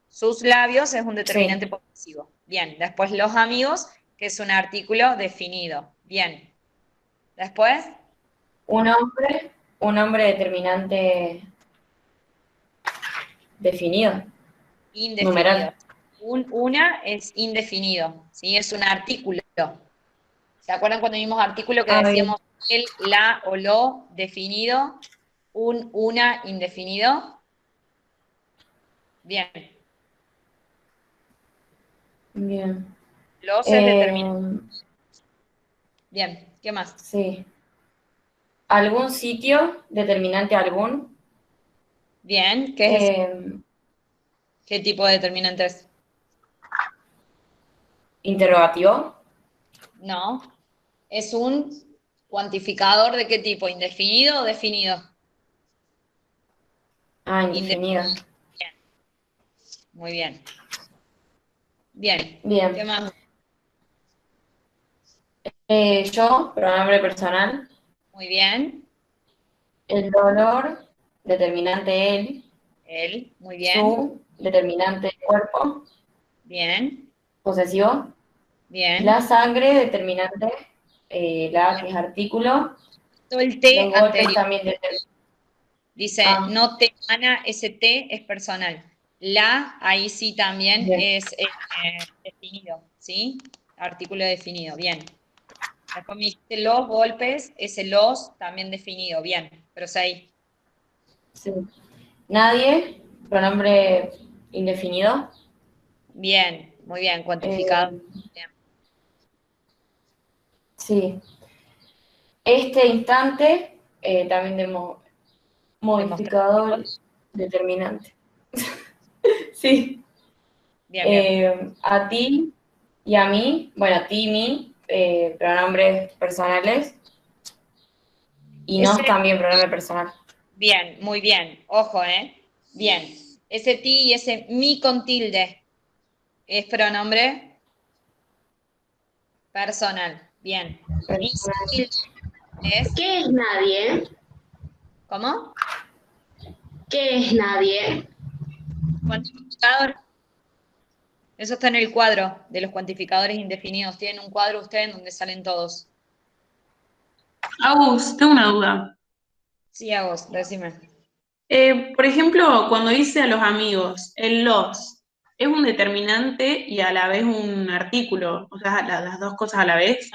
Sus labios es un determinante Sí. posesivo. Bien. Después los amigos, que es un artículo definido. Bien. Después, Un hombre determinante definido. indefinido. Numeral. Una es indefinido, ¿sí? Es un artículo. ¿Se acuerdan cuando vimos artículo que Bien. decíamos el, la o lo definido? Una indefinido. Bien. Bien. Los es determinado. Bien. ¿Qué más? Sí. Algún sitio, determinante algún. Bien. ¿Qué tipo de determinante es? Interrogativo. No. ¿Es un cuantificador de qué tipo? ¿Indefinido o definido? Indefinido. Bien. Muy bien. Bien. Bien. ¿Qué más? Yo, pronombre personal. Muy bien. El dolor, determinante él. Él. Muy bien. Su, determinante cuerpo. Bien. Posesivo. Bien. La sangre, determinante, la que es artículo. Todo el T Los golpes anterior. también determinante. Dice, no te mana, ese T es personal. La, ahí sí también Bien. es definido, ¿sí? Artículo definido, bien. Después me dijiste los golpes, ese los también definido, bien. Pero es ahí. Sí. Nadie, pronombre indefinido. Bien, muy bien, cuantificado. Bien. Sí. Este instante, también modificador determinante. Sí. Bien, bien. A ti y a mí, bueno, a ti y mí, pronombres personales. Y nos Ese- también pronombre personal. Bien, muy bien. Ojo, ¿eh? Bien. Ese ti y ese mi con tilde es pronombre personal. Bien. Mi sin tilde es... ¿Qué es nadie? ¿Cómo? ¿Qué es nadie? Cuantificador. Eso está en el cuadro de los cuantificadores indefinidos. Tienen un cuadro ustedes en donde salen todos. Agus, tengo una duda. Sí, a vos, decime. Por ejemplo, cuando dice a los amigos, el los, ¿es un determinante y a la vez un artículo? O sea, las dos cosas a la vez.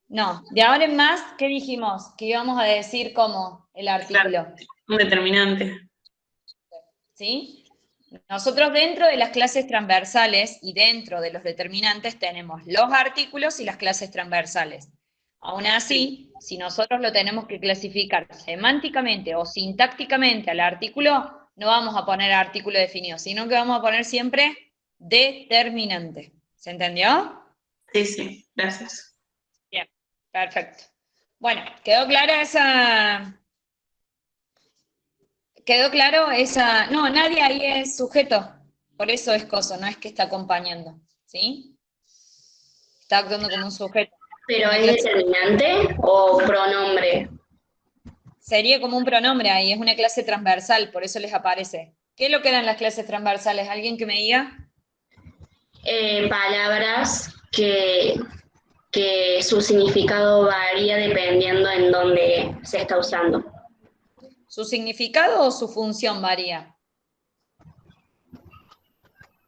No, de ahora en más, ¿qué dijimos? Que íbamos a decir como el artículo. Un determinante. ¿Sí? Nosotros dentro de las clases transversales y dentro de los determinantes tenemos los artículos y las clases transversales. Aún así, si nosotros lo tenemos que clasificar semánticamente o sintácticamente al artículo, no vamos a poner artículo definido, sino que vamos a poner siempre determinante. ¿Se entendió? Sí, sí, gracias. Bien, perfecto. Bueno, ¿quedó clara esa...? ¿Quedó claro esa...? No, nadie ahí es sujeto, por eso es cosa, no es que está acompañando, ¿sí? Está actuando como un sujeto. ¿Pero es determinante o pronombre? Sería como un pronombre ahí, es una clase transversal, por eso les aparece. ¿Qué es lo que eran las clases transversales? ¿Alguien que me diga? Palabras que su significado varía dependiendo en dónde se está usando. ¿Su significado o su función varía?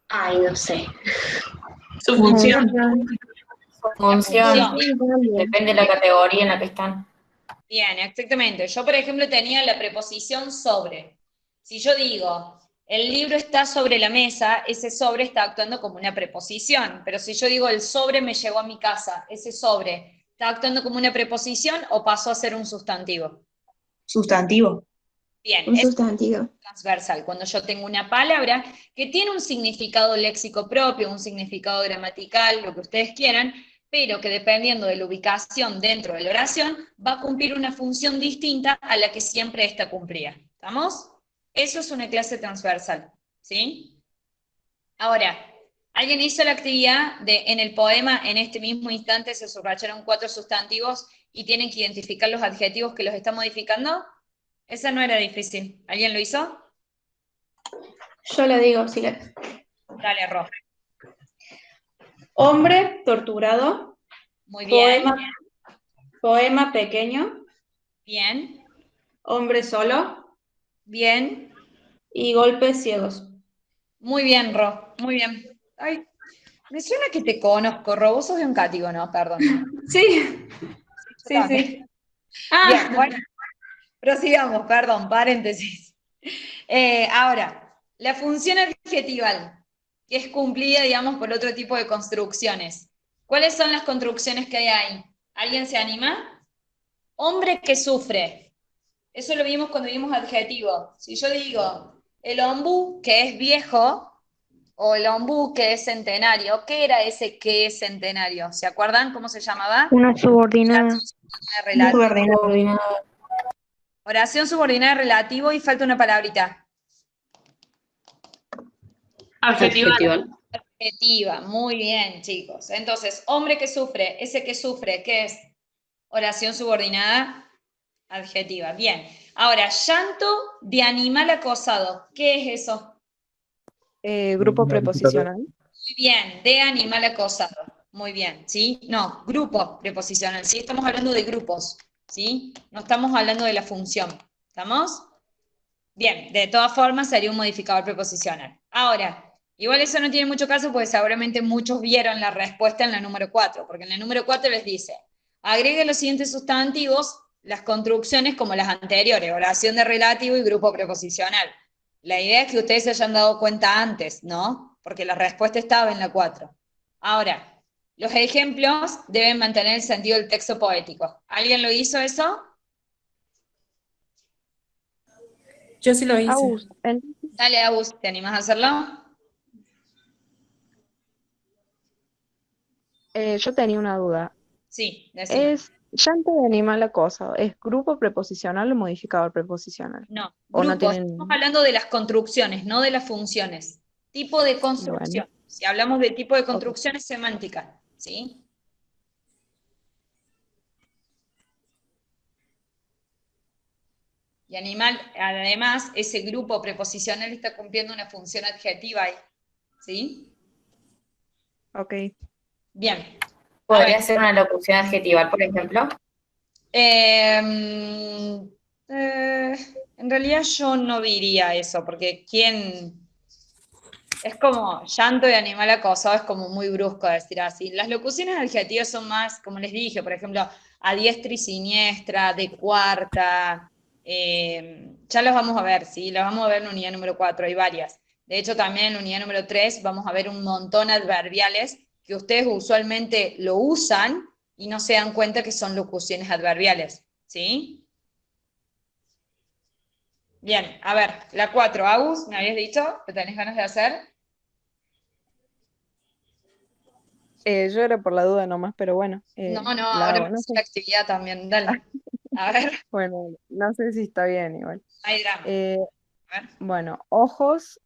Ay, no sé. Su función. Función. Depende de la categoría en la que están. Bien, exactamente. Yo, por ejemplo, tenía la preposición sobre. Si yo digo, el libro está sobre la mesa, ese sobre está actuando como una preposición. Pero si yo digo, el sobre me llegó a mi casa, ese sobre, ¿está actuando como una preposición o pasó a ser un sustantivo? Sustantivo. Bien, Un es sustantivo. transversal. Cuando yo tengo una palabra que tiene un significado léxico propio, un significado gramatical, lo que ustedes quieran, pero que dependiendo de la ubicación dentro de la oración, va a cumplir una función distinta a la que siempre esta cumplía. ¿Estamos? Eso es una clase transversal, ¿sí? Ahora, alguien hizo la actividad de, en el poema, en este mismo instante se subrayaron 4 sustantivos y tienen que identificar los adjetivos que los están modificando. Esa no era difícil. ¿Alguien lo hizo? Yo lo digo, sí. Dale, Ro. Hombre torturado. Muy bien. Poema pequeño. Bien. Hombre solo. Bien. Y golpes ciegos. Muy bien, Ro. Muy bien. Ay, me suena que te conozco, Ro. Vos sos de un cátigo, ¿no? Perdón. Sí. Sí, También. sí. Bien, bueno. Prosigamos, perdón, paréntesis. Ahora, la función adjetival, que es cumplida, digamos, por otro tipo de construcciones. ¿Cuáles son las construcciones que hay ahí? ¿Alguien se anima? Hombre que sufre. Eso lo vimos cuando vimos adjetivo. Si yo digo, el ombú que es viejo, o el ombú que es centenario, ¿qué era ese que es centenario? ¿Se acuerdan cómo se llamaba? Una subordinada. Relativo. Oración subordinada relativo y falta una palabrita. Adjetival. Adjetiva, muy bien, chicos. Entonces, hombre que sufre, ese que sufre, ¿qué es? Oración subordinada adjetiva. Bien. Ahora, llanto de animal acosado. ¿Qué es eso? Grupo preposicional. Muy bien, de animal acosado. Muy bien, ¿sí? No, grupo preposicional, ¿sí? Estamos hablando de grupos, ¿sí? No estamos hablando de la función. ¿Estamos? Bien, de todas formas sería un modificador preposicional. Ahora, igual eso no tiene mucho caso porque seguramente muchos vieron la respuesta en la número 4, porque en la número 4 les dice, agregue los siguientes sustantivos, las construcciones como las anteriores, oración de relativo y grupo preposicional. La idea es que ustedes se hayan dado cuenta antes, ¿no? Porque la respuesta estaba en la 4. Ahora, los ejemplos deben mantener el sentido del texto poético. ¿Alguien lo hizo eso? Yo sí lo hice. Agus, Dale, Agus, ¿te animás a hacerlo? yo tenía una duda. Sí, decime. ¿Es llanto de animal acosado? ¿Es grupo preposicional o modificador preposicional? No, ¿O no grupos. tienen...? Estamos hablando de las construcciones, no de las funciones. Tipo de construcción. Bueno. Si hablamos de tipo de construcción es semántica, ¿sí? Y animal, además, ese grupo preposicional está cumpliendo una función adjetiva ahí, ¿sí? Ok. Bien. ¿Podría ser una locución adjetival, por ejemplo? En realidad yo no diría eso, porque ¿quién...? Es como llanto de animal acosado, es como muy brusco decir así. Las locuciones adjetivas son más, como les dije, por ejemplo, a diestra y siniestra, de cuarta, ya los vamos a ver, ¿sí? Los vamos a ver en unidad número 4, hay varias. De hecho, también en unidad número 3 vamos a ver un montón de adverbiales que ustedes usualmente lo usan y no se dan cuenta que son locuciones adverbiales, ¿sí? Bien, a ver, la 4, Agus, ¿me habías dicho que tenés ganas de hacer? Yo era por la duda nomás, pero bueno, No, la ahora me hago. No puse sé. la actividad también, dale. A ver, Bueno, no sé si está bien igual. no hay drama. Eh, A ver. bueno, ojos,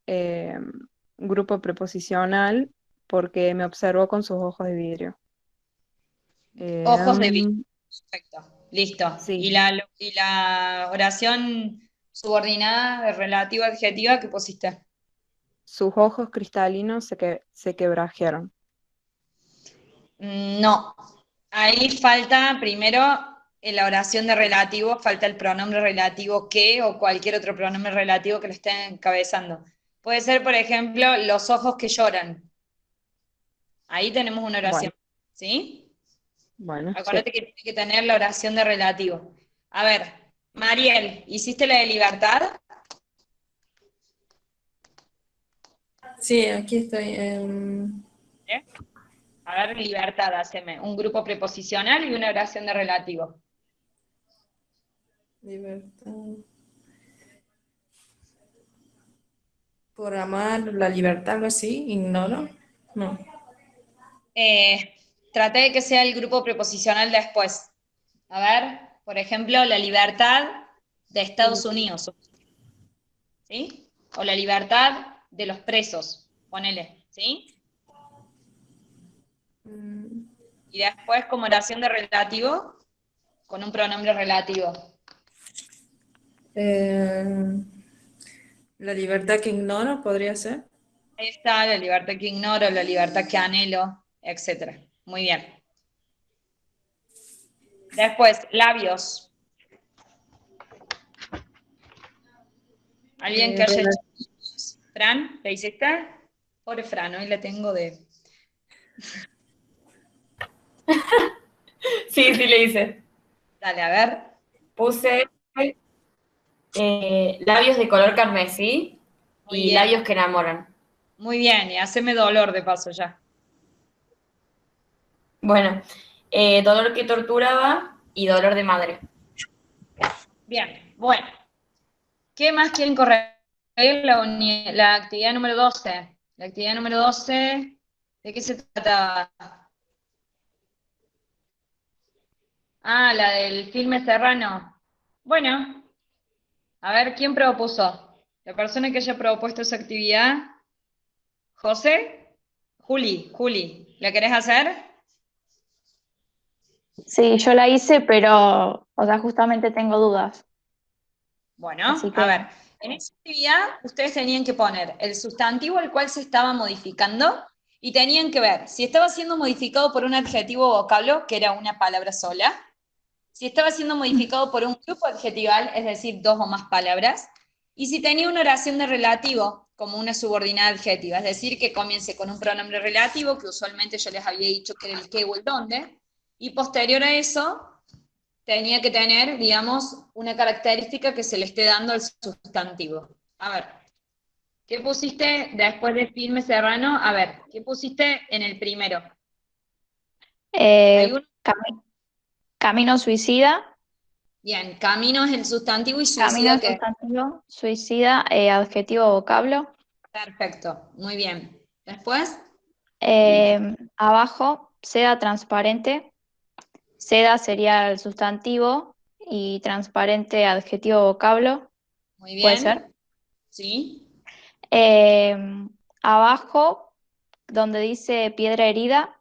grupo preposicional, porque me observo con sus ojos de vidrio. Ojos de vidrio, perfecto, listo. Sí, Y la oración subordinada, relativa, adjetiva, ¿qué pusiste? sus ojos cristalinos se quebrajearon. No, ahí falta primero en la oración de relativo, falta el pronombre relativo que o cualquier otro pronombre relativo que le esté encabezando. Puede ser, por ejemplo, los ojos que lloran. Ahí tenemos una oración, Bueno, ¿sí? bueno, sí. Acuérdate que tiene que tener la oración de relativo. A ver, Mariel, ¿hiciste la de libertad? Sí, aquí estoy. ¿Eh? A ver, libertad, haceme un grupo preposicional y una oración de relativo. Libertad. Por amar la libertad, algo así, ignoro. No. Traté de que sea el grupo preposicional después. A ver, por ejemplo, la libertad de Estados Unidos, ¿sí? O la libertad de los presos, ponele, ¿sí? Y después como oración de relativo, con un pronombre relativo. La libertad que ignoro podría ser. Ahí está, la libertad que ignoro, la libertad que anhelo, etc. Muy bien. Después, labios. ¿Alguien que haya hecho labios? Fran, ¿le hiciste? Pobre Fran, hoy la tengo de... Sí, sí le hice. Dale, a ver. Puse labios de color carmesí Muy y bien. labios que enamoran. Muy bien, y haceme dolor de paso ya. Bueno, dolor que torturaba y dolor de madre. Bien, bueno. ¿Qué más quieren corregir? La actividad número 12. La actividad número 12, ¿de qué se trata? Ah, la del filme Serrano. Bueno, a ver, ¿quién propuso? La persona que haya propuesto esa actividad. ¿José? Juli, ¿la querés hacer? Sí, yo la hice, pero, o sea, justamente tengo dudas. Bueno, Así a que, ver, en esa actividad ustedes tenían que poner el sustantivo al cual se estaba modificando y tenían que ver si estaba siendo modificado por un adjetivo o vocablo, que era una palabra sola, si estaba siendo modificado por un grupo adjetival, es decir, dos o más palabras, y si tenía una oración de relativo, como una subordinada adjetiva, es decir, que comience con un pronombre relativo, que usualmente yo les había dicho que era el qué o el dónde, y posterior a eso tenía que tener, digamos, una característica que se le esté dando al sustantivo. A ver, ¿qué pusiste después de filme Serrano? A ver, ¿qué pusiste en el primero? ¿Hay uno? camino suicida, Bien, camino es el sustantivo y camino suicida, ¿qué? sustantivo, suicida, adjetivo vocablo. Perfecto, muy bien. Después, Abajo, seda transparente. Seda sería el sustantivo y transparente adjetivo vocablo. muy ¿Puede ser? bien. Sí, Abajo, donde dice piedra herida,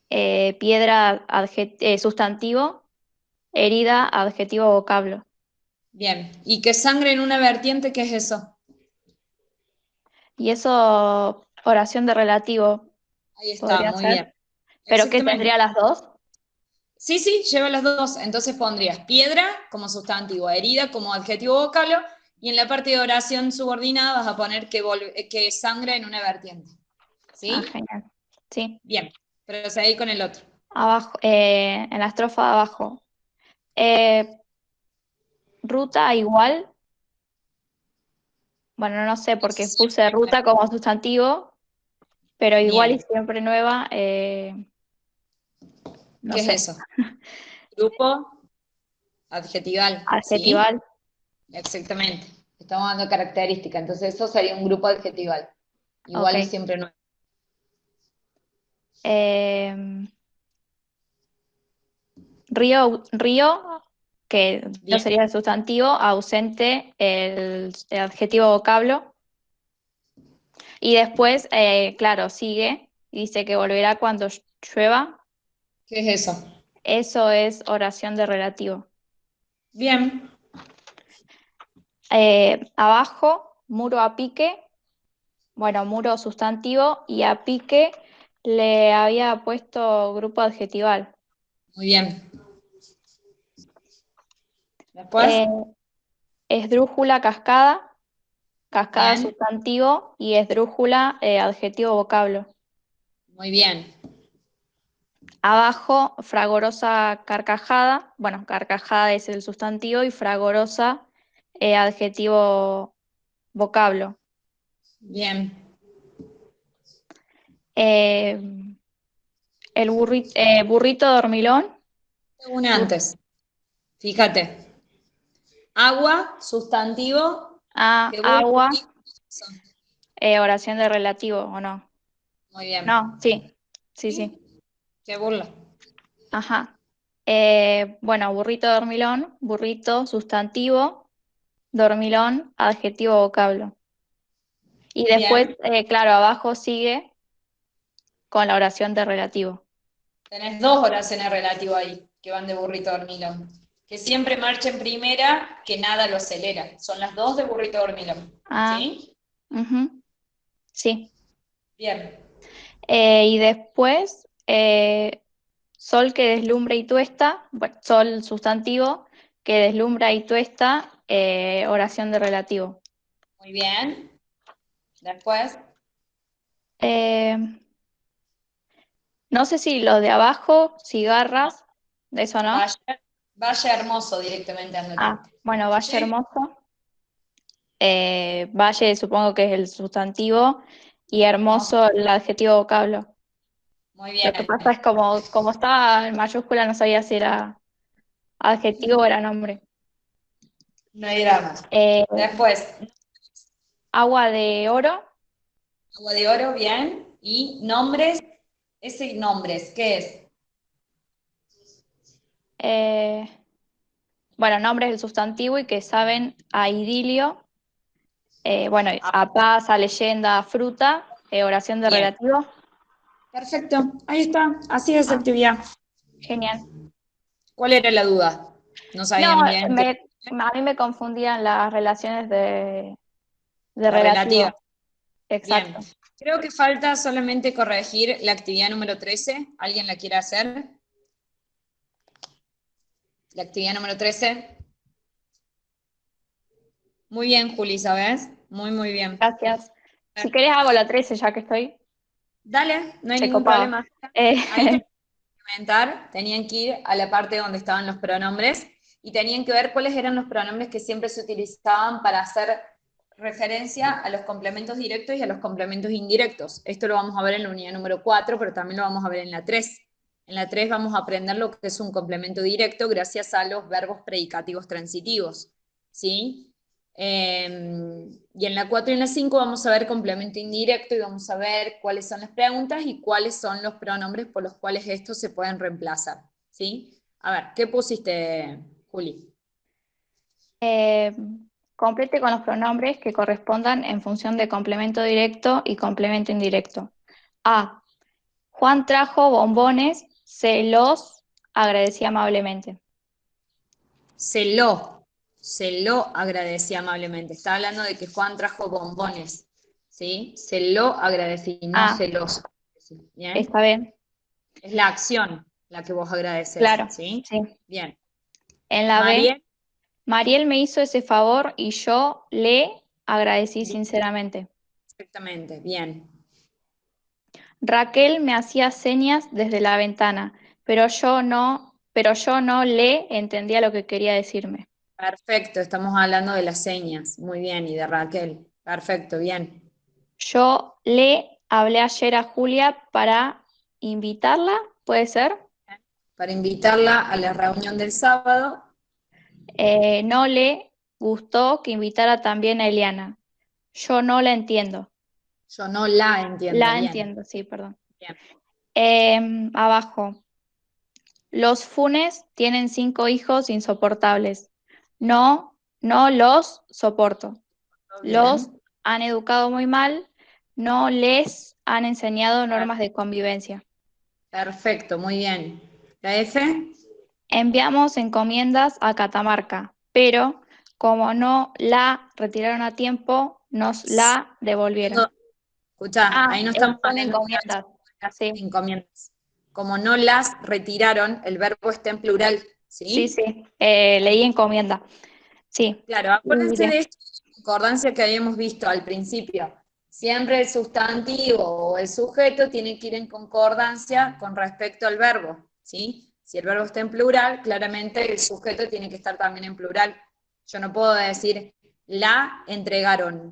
piedra sustantivo, herida adjetivo vocablo. bien. ¿Y que sangre en una vertiente, qué es eso? Y eso, oración de relativo, Ahí está, podría muy ser. bien. ¿Pero qué Exactamente. tendría las dos? Sí, sí, lleva las dos. Entonces pondrías piedra como sustantivo, herida como adjetivo vocablo, y en la parte de oración subordinada vas a poner que sangra en una vertiente. ¿Sí? Ah, genial. Sí. Bien, procedí con el otro. Abajo, en la estrofa de abajo. Eh, ruta igual, Bueno, no sé, porque puse ruta como sustantivo, pero igual y Bien. siempre nueva, no ¿Qué sé, es eso? Grupo adjetival, ¿sí? adjetival. Exactamente. Estamos dando característica, entonces eso sería un grupo adjetival. Igual y Ok. siempre no. Río, que río Bien. sería el sustantivo, ausente el adjetivo vocablo. Y después, claro, sigue y dice que volverá cuando llueva. ¿Qué es eso? Eso es oración de relativo. Bien. Abajo, muro a pique, bueno, muro sustantivo y a pique le había puesto grupo adjetival. Muy bien. Después, Esdrújula cascada, cascada bien. sustantivo y esdrújula adjetivo vocablo. Muy bien. Abajo, fragorosa carcajada, bueno, carcajada es el sustantivo y fragorosa adjetivo vocablo. Bien. Eh, burrito dormilón, Una antes. Fíjate. Agua, sustantivo, que agua, son. oración de relativo, ¿o no? Muy bien. No, sí, sí. Qué burla. Ajá. Bueno, burrito dormilón, burrito sustantivo, dormilón, adjetivo vocablo. Y después, Bien. claro, abajo sigue con la oración de relativo. Tenés dos oraciones relativas ahí, que van de burrito dormilón. Que siempre marcha en primera, que nada lo acelera. Son las dos de burrito dormilón. ¿Sí? Ujú, sí. Bien. Y después, sol que deslumbra y tuesta, bueno, sol sustantivo, que deslumbra y tuesta, oración de relativo. Muy bien. Después. Eh, no sé si lo de abajo, cigarras, de eso no. Valle hermoso directamente. Bueno, valle hermoso. Valle supongo que es el sustantivo y hermoso el adjetivo vocablo. Muy Lo bien. que pasa es como estaba en mayúscula, no sabía si era adjetivo o era nombre. No hay drama. Después. Agua de oro. Agua de oro, bien. Y nombres. Ese nombres, ¿qué es? Bueno, nombre es el sustantivo y que saben a idilio. Bueno, a paz, a leyenda, a fruta, oración de Bien. relativo. Perfecto, ahí está. Así es actividad. Genial. ¿Cuál era la duda? No sabían No, bien a mí me confundían las relaciones de la relativo. relativa. Exacto. Bien. Creo que falta solamente corregir la actividad número 13. ¿Alguien la quiere hacer? La actividad número 13. Muy bien, Juli, ¿sabes? Muy bien. Gracias. Si querés hago la 13 ya que estoy. Dale, no hay Te ningún copaba. problema. Ahí tenían que implementar, tenían que ir a la parte donde estaban los pronombres y tenían que ver cuáles eran los pronombres que siempre se utilizaban para hacer referencia a los complementos directos y a los complementos indirectos. Esto lo vamos a ver en la unidad número 4, pero también lo vamos a ver en la 3. En la 3 vamos a aprender lo que es un complemento directo gracias a los verbos predicativos transitivos. ¿Sí? Y en la 4 y en la 5 vamos a ver complemento indirecto y vamos a ver cuáles son las preguntas y cuáles son los pronombres por los cuales estos se pueden reemplazar. ¿Sí? A ver, ¿qué pusiste, Juli? Complete con los pronombres que correspondan en función de complemento directo y complemento indirecto. A. Juan trajo bombones, se los agradecí amablemente. Se lo agradecí amablemente. Está hablando de que Juan trajo bombones. ¿Sí? Se lo agradecí, no se los agradecí. ¿Bien? Está bien. Es la acción la que vos agradeces. Claro. ¿Sí? Sí. Bien. En la Mariel. B, Mariel me hizo ese favor y yo le agradecí sinceramente. Exactamente, bien. Raquel me hacía señas desde la ventana, pero yo no le entendía lo que quería decirme. Perfecto, estamos hablando de las señas. Muy bien, y de Raquel. Perfecto, bien. Yo le hablé ayer a Julia para invitarla, ¿puede ser? Para invitarla a la reunión del sábado. No le gustó que invitara también a Eliana. Yo no la entiendo. Yo no la entiendo. La bien. entiendo, sí, perdón. Bien. Abajo. Los Funes tienen 5 hijos insoportables. No los soporto. Bien. Los han educado muy mal. No les han enseñado normas de convivencia. Perfecto, muy bien. ¿La F? Enviamos encomiendas a Catamarca, pero como no la retiraron a tiempo, nos la devolvieron. Escuchá, ahí no estamos son hablando encomiendas. Sí. de encomiendas. Como no las retiraron, el verbo está en plural, ¿sí? Sí. Leí encomienda. Sí. Claro, acuérdense de esta concordancia que habíamos visto al principio. Siempre el sustantivo o el sujeto tiene que ir en concordancia con respecto al verbo, ¿sí? Si el verbo está en plural, claramente el sujeto tiene que estar también en plural. Yo no puedo decir la entregaron,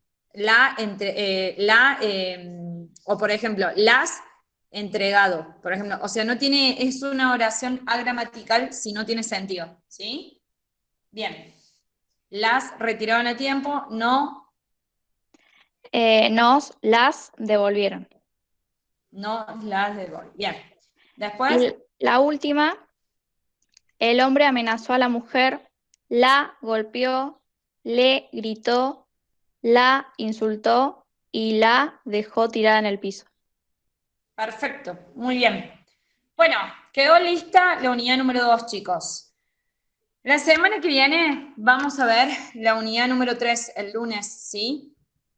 o por ejemplo, las entregado, por ejemplo. O sea, no tiene, es una oración agramatical si no tiene sentido, ¿sí? Bien. Las retiraron a tiempo, no. Nos las devolvieron. No las devolvieron. Bien. Después. Y la última, el hombre amenazó a la mujer, la golpeó, le gritó, la insultó y la dejó tirada en el piso. Perfecto, muy bien. Bueno, quedó lista la unidad número 2, chicos. La semana que viene vamos a ver la unidad número 3, el lunes, ¿sí?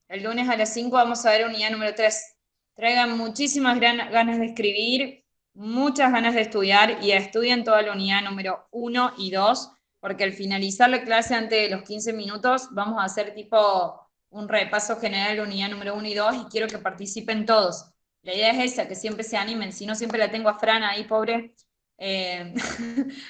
El lunes a las 5 vamos a ver unidad número 3. Traigan muchísimas ganas de escribir, muchas ganas de estudiar y estudien toda la unidad número 1 y 2, porque al finalizar la clase antes de los 15 minutos vamos a hacer tipo un repaso general de la unidad número 1 y 2 y quiero que participen todos. La idea es esa, que siempre se animen, si no siempre la tengo a Fran ahí, pobre,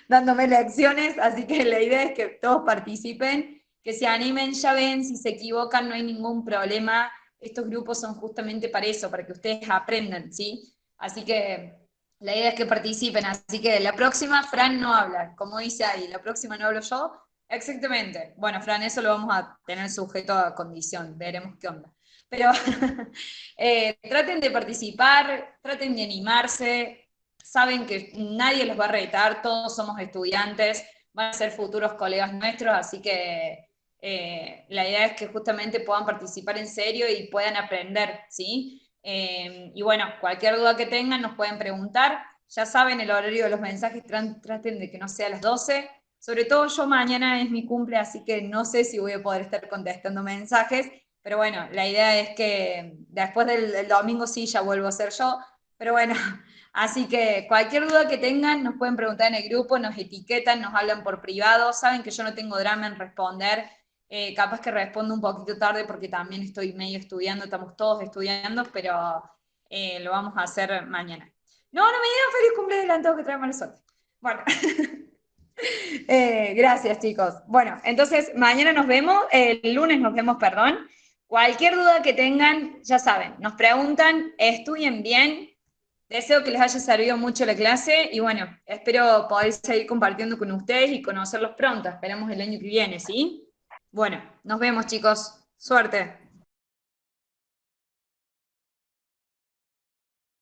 dándome lecciones, así que la idea es que todos participen, que se animen, ya ven, si se equivocan no hay ningún problema, estos grupos son justamente para eso, para que ustedes aprendan, ¿sí? Así que la idea es que participen, así que la próxima Fran no habla, como dice ahí, la próxima no hablo yo, exactamente. Bueno, Fran, eso lo vamos a tener sujeto a condición, veremos qué onda. Pero traten de participar, traten de animarse, saben que nadie los va a retar, todos somos estudiantes, van a ser futuros colegas nuestros, así que la idea es que justamente puedan participar en serio y puedan aprender, ¿sí? Y bueno, cualquier duda que tengan nos pueden preguntar, ya saben el horario de los mensajes, traten de que no sea a las 12, sobre todo yo mañana es mi cumple, así que no sé si voy a poder estar contestando mensajes, pero bueno, la idea es que después del domingo sí ya vuelvo a ser yo, pero bueno, así que cualquier duda que tengan nos pueden preguntar en el grupo, nos etiquetan, nos hablan por privado, saben que yo no tengo drama en responder, capaz que respondo un poquito tarde porque también estoy medio estudiando, estamos todos estudiando, pero lo vamos a hacer mañana. No me digan feliz cumpleaños, tengo que traer mala suerte. Bueno, gracias chicos. Bueno, entonces mañana nos vemos, el lunes nos vemos, perdón. Cualquier duda que tengan, ya saben, nos preguntan, estudien bien. Deseo que les haya servido mucho la clase y bueno, espero poder seguir compartiendo con ustedes y conocerlos pronto. Esperamos el año que viene, ¿sí? Bueno, nos vemos chicos. Suerte.